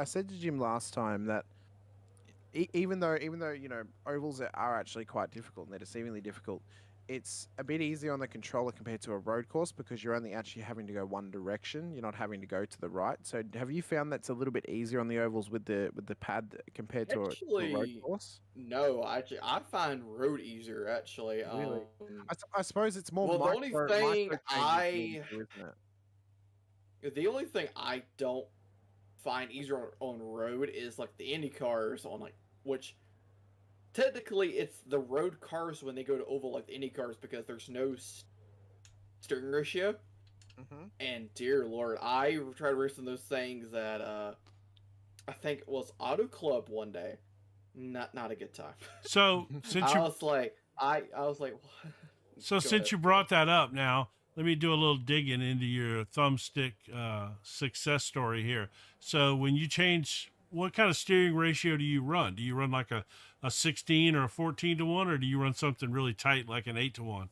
said to Jim last time that even though ovals are actually quite difficult and they're deceivingly difficult, it's a bit easier on the controller compared to a road course because you're only actually having to go one direction. You're not having to go to the right. So have you found that's a little bit easier on the ovals with the pad compared to a road course? No, actually, I find road easier actually. Really? I suppose it's more. Well, the only thing I don't find easier on road is like the Indy cars on which. Technically, it's the road cars when they go to oval like the Indy cars because there's no steering ratio. Mm-hmm. And dear Lord, I tried racing those things at I think it was Auto Club one day. Not a good time. So since I was like, what? So since you brought that up, now let me do a little digging into your thumbstick success story here. So when you change, what kind of steering ratio do you run? Do you run like a 16 or a 14 to 1, or do you run something really tight like an 8 to 1?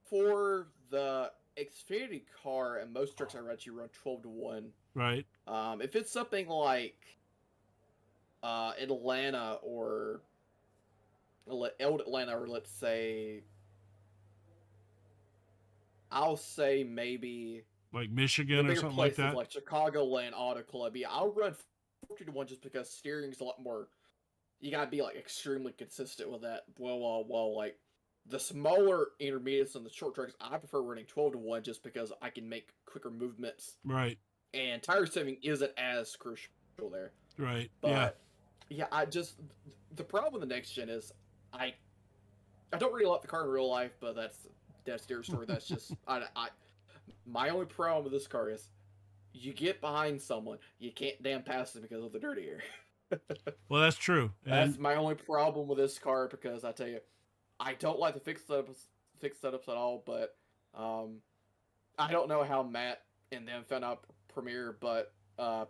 For the Xfinity car and most trucks I actually run 12 to 1. Right. If it's something like Atlanta or Atlanta, or let's say, I'll say maybe like Michigan or something like that. Like Chicagoland Auto Club. Yeah, I'll run 40 to 1 just because steering's a lot more. You gotta be like extremely consistent with that. Well, like the smaller intermediates and the short tracks, I prefer running 12 to 1 just because I can make quicker movements. Right. And tire saving isn't as crucial there. Right. But yeah, the problem with the next gen is I don't really like the car in real life, but that's their story. That's just my only problem with this car is you get behind someone, you can't damn pass them because of the dirty air. Well, that's true. That's my only problem with this car because I tell you, I don't like the fixed setups at all. But I don't know how Matt and them found out Premier, but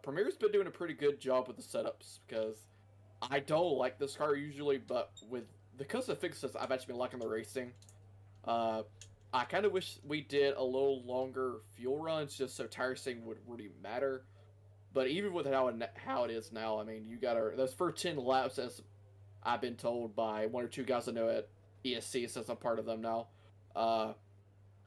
Premier's been doing a pretty good job with the setups because I don't like this car usually, but because of fixes, I've actually been liking the racing. I kind of wish we did a little longer fuel runs just so tire saving would really matter. But even with how it is now, I mean, you got to those first 10 laps, as I've been told by one or two guys I know at ESC, since I'm part of them now. Uh,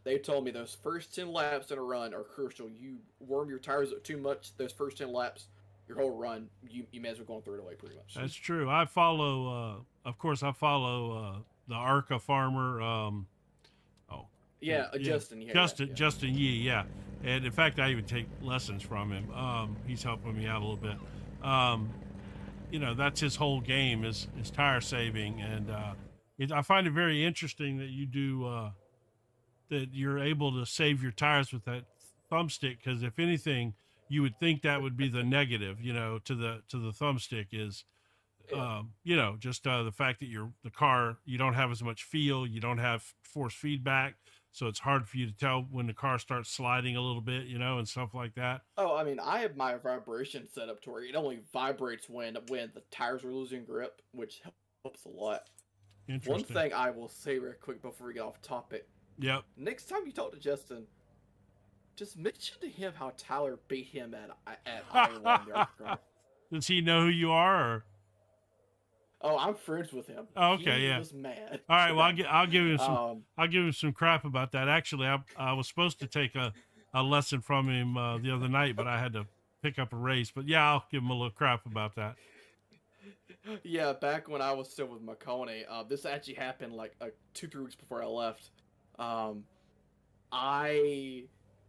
they told me those first 10 laps in a run are crucial. You warm your tires up too much, those first 10 laps, your whole run, you may as well go and throw it away pretty much. That's true. I follow, of course, I follow the ARCA farmer. Oh, Yeah, yeah, Justin. Yeah, Justin, yeah. Justin Yee, yeah. And in fact, I even take lessons from him. He's helping me out a little bit. You know, that's his whole game is tire saving, and I find it very interesting that you do that you're able to save your tires with that thumbstick. Because if anything, you would think that would be the negative, you know, to the thumbstick is, you know, just the fact that the car, you don't have as much feel, you don't have force feedback, so it's hard for you to tell when the car starts sliding a little bit, you know, and stuff like that. Oh, I mean, I have my vibration set up to where it only vibrates when the tires are losing grip, which helps a lot. Interesting. One thing I will say real quick before we get off topic. Yep. Next time you talk to Justin, just mention to him how Tyler beat him at Iowa. Does he know who you are? Or? Oh, I'm friends with him. Oh, okay, he yeah. was mad. All right, well, I'll give him some. I'll give him some crap about that. Actually, I was supposed to take a lesson from him the other night, but I had to pick up a race. But yeah, I'll give him a little crap about that. Yeah, back when I was still with McConaughey, this actually happened like 2-3 weeks before I left.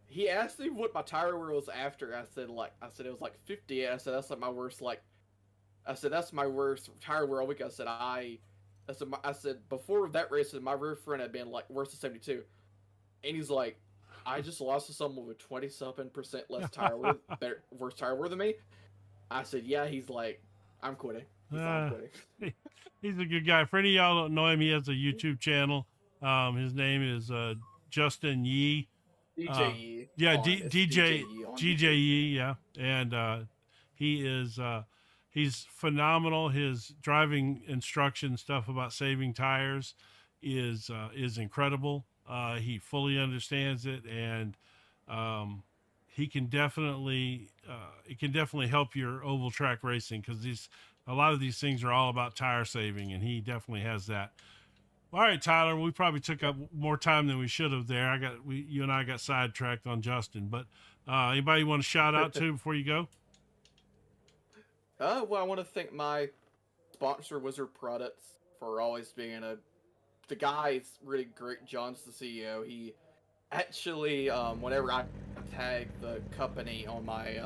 He asked me what my tire wear was after. I said it was like 50. I said that's like my worst that's my worst tire wear all week. I said before that race, my rear front had been like worse than 72. And he's like, I just lost to someone with 27% less tire wear, worse tire wear than me. I said, yeah. He's like, I'm quitting. I'm quitting. He's a good guy. For any of y'all don't know him, he has a YouTube channel. His name is Justin Yee. DJ Yee. Yeah, DJ Yee. Yeah, and he is. He's phenomenal. His driving instruction stuff about saving tires is incredible. He fully understands it, and he can definitely it can definitely help your oval track racing, because a lot of these things are all about tire saving, and he definitely has that. All right, Tyler, we probably took up more time than we should have there. You and I got sidetracked on Justin, but anybody you want to shout out to before you go? Well, I want to thank my sponsor, Wizard Products, for always being the guy's really great. John's the CEO. He actually, whenever I tag the company on my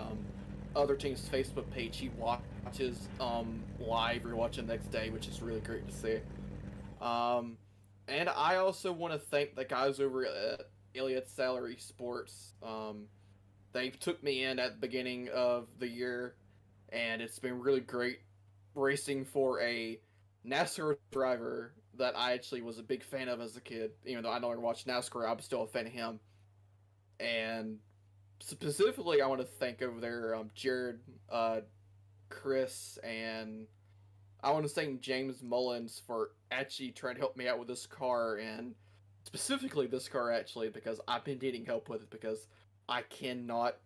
other team's Facebook page, he watches live or watching the next day, which is really great to see. And I also want to thank the guys over at Elliott Salary Sports. They took me in at the beginning of the year, and it's been really great racing for a NASCAR driver that I actually was a big fan of as a kid. Even though I no longer watch NASCAR, I'm still a fan of him. And specifically, I want to thank over there Jared, Chris, and I want to thank James Mullins for actually trying to help me out with this car, and specifically this car actually, because I've been needing help with it, because I cannot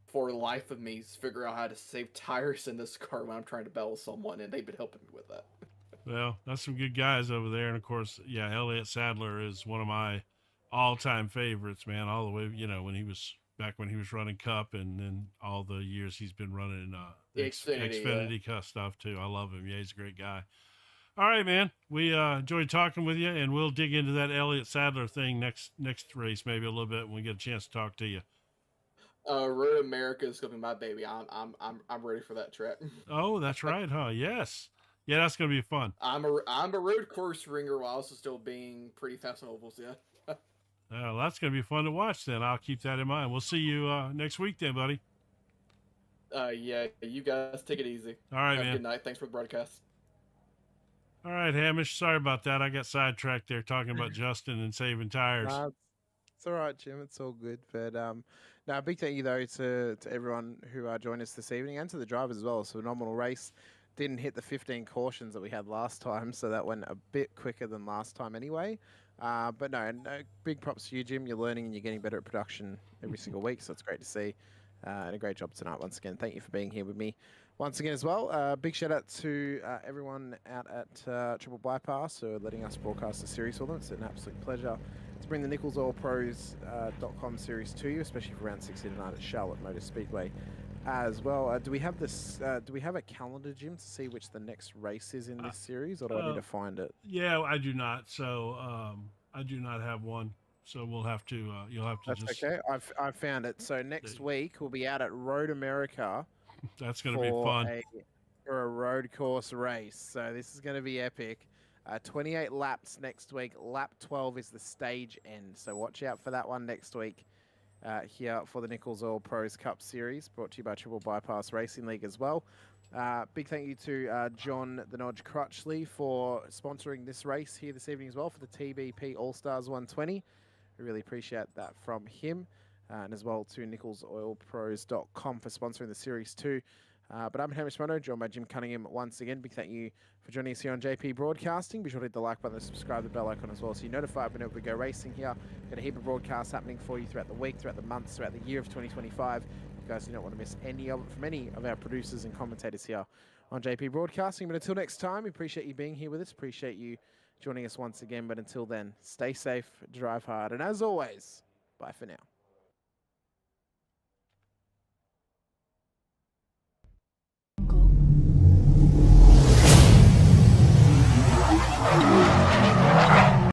for the life of me figure out how to save tires in this car when I'm trying to battle someone, and they've been helping me with that. Well, that's some good guys over there. And of course, yeah, Elliott Sadler is one of my all-time favorites, man, all the way, you know, when he was running Cup, and then all the years he's been running the Xfinity Cup stuff too. I love him. Yeah, he's a great guy. All right, man. We enjoyed talking with you, and we'll dig into that Elliott Sadler thing next race maybe a little bit when we get a chance to talk to you. Road America is gonna be my baby. I'm ready for that track. Oh, that's right, huh? Yes. Yeah, that's gonna be fun. I'm a road course ringer while also still being pretty fast on ovals. Yeah. Well, that's gonna be fun to watch. Then I'll keep that in mind. We'll see you next week, then, buddy. Yeah. You guys take it easy. All right, man. man. Good night. Thanks for the broadcast. All right, Hamish. Sorry about that. I got sidetracked there talking about Justin and saving tires. It's all right, Jim. It's all good. But no, big thank you though to everyone who joined us this evening, and to the drivers as well. It's a phenomenal race. didn't hit the 15 cautions that we had last time, so that went a bit quicker than last time anyway. But no, big props to you, Jim. You're learning and you're getting better at production every single week, so it's great to see. And a great job tonight once again. Thank you for being here with me once again as well. Big shout out to everyone out at Triple Bypass for letting us broadcast the series for them. It's an absolute pleasure to bring the NicholsOilPros.com series to you, especially for round 60 tonight at Charlotte Motor Speedway as well. Do we have this? Do we have a calendar, Jim, to see which the next race is in this series, or do I need to find it? Yeah, I do not. So I do not have one. So we'll have to. You'll have to. That's okay. I've found it. So next week we'll be out at Road America. That's going to be fun. For a road course race. So this is going to be epic. 28 laps next week. Lap 12 is the stage end. So watch out for that one next week. Here for the Nichols Oil Pros Cup Series, brought to you by Triple Bypass Racing League as well. Big thank you to John the Nodge Crutchley for sponsoring this race here this evening as well for the TBP All-Stars 120. We really appreciate that from him. And as well to NicholsOilPros.com for sponsoring the Series 2. But I'm Hamish Mono, joined by Jim Cunningham once again. Big thank you for joining us here on JP Broadcasting. Be sure to hit the like button and subscribe the bell icon as well, so you're notified whenever we go racing here. Got a heap of broadcasts happening for you throughout the week, throughout the months, throughout the year of 2025. You guys do not want to miss any of it from any of our producers and commentators here on JP Broadcasting. But until next time, we appreciate you being here with us. Appreciate you joining us once again. But until then, stay safe, drive hard, and as always, bye for now.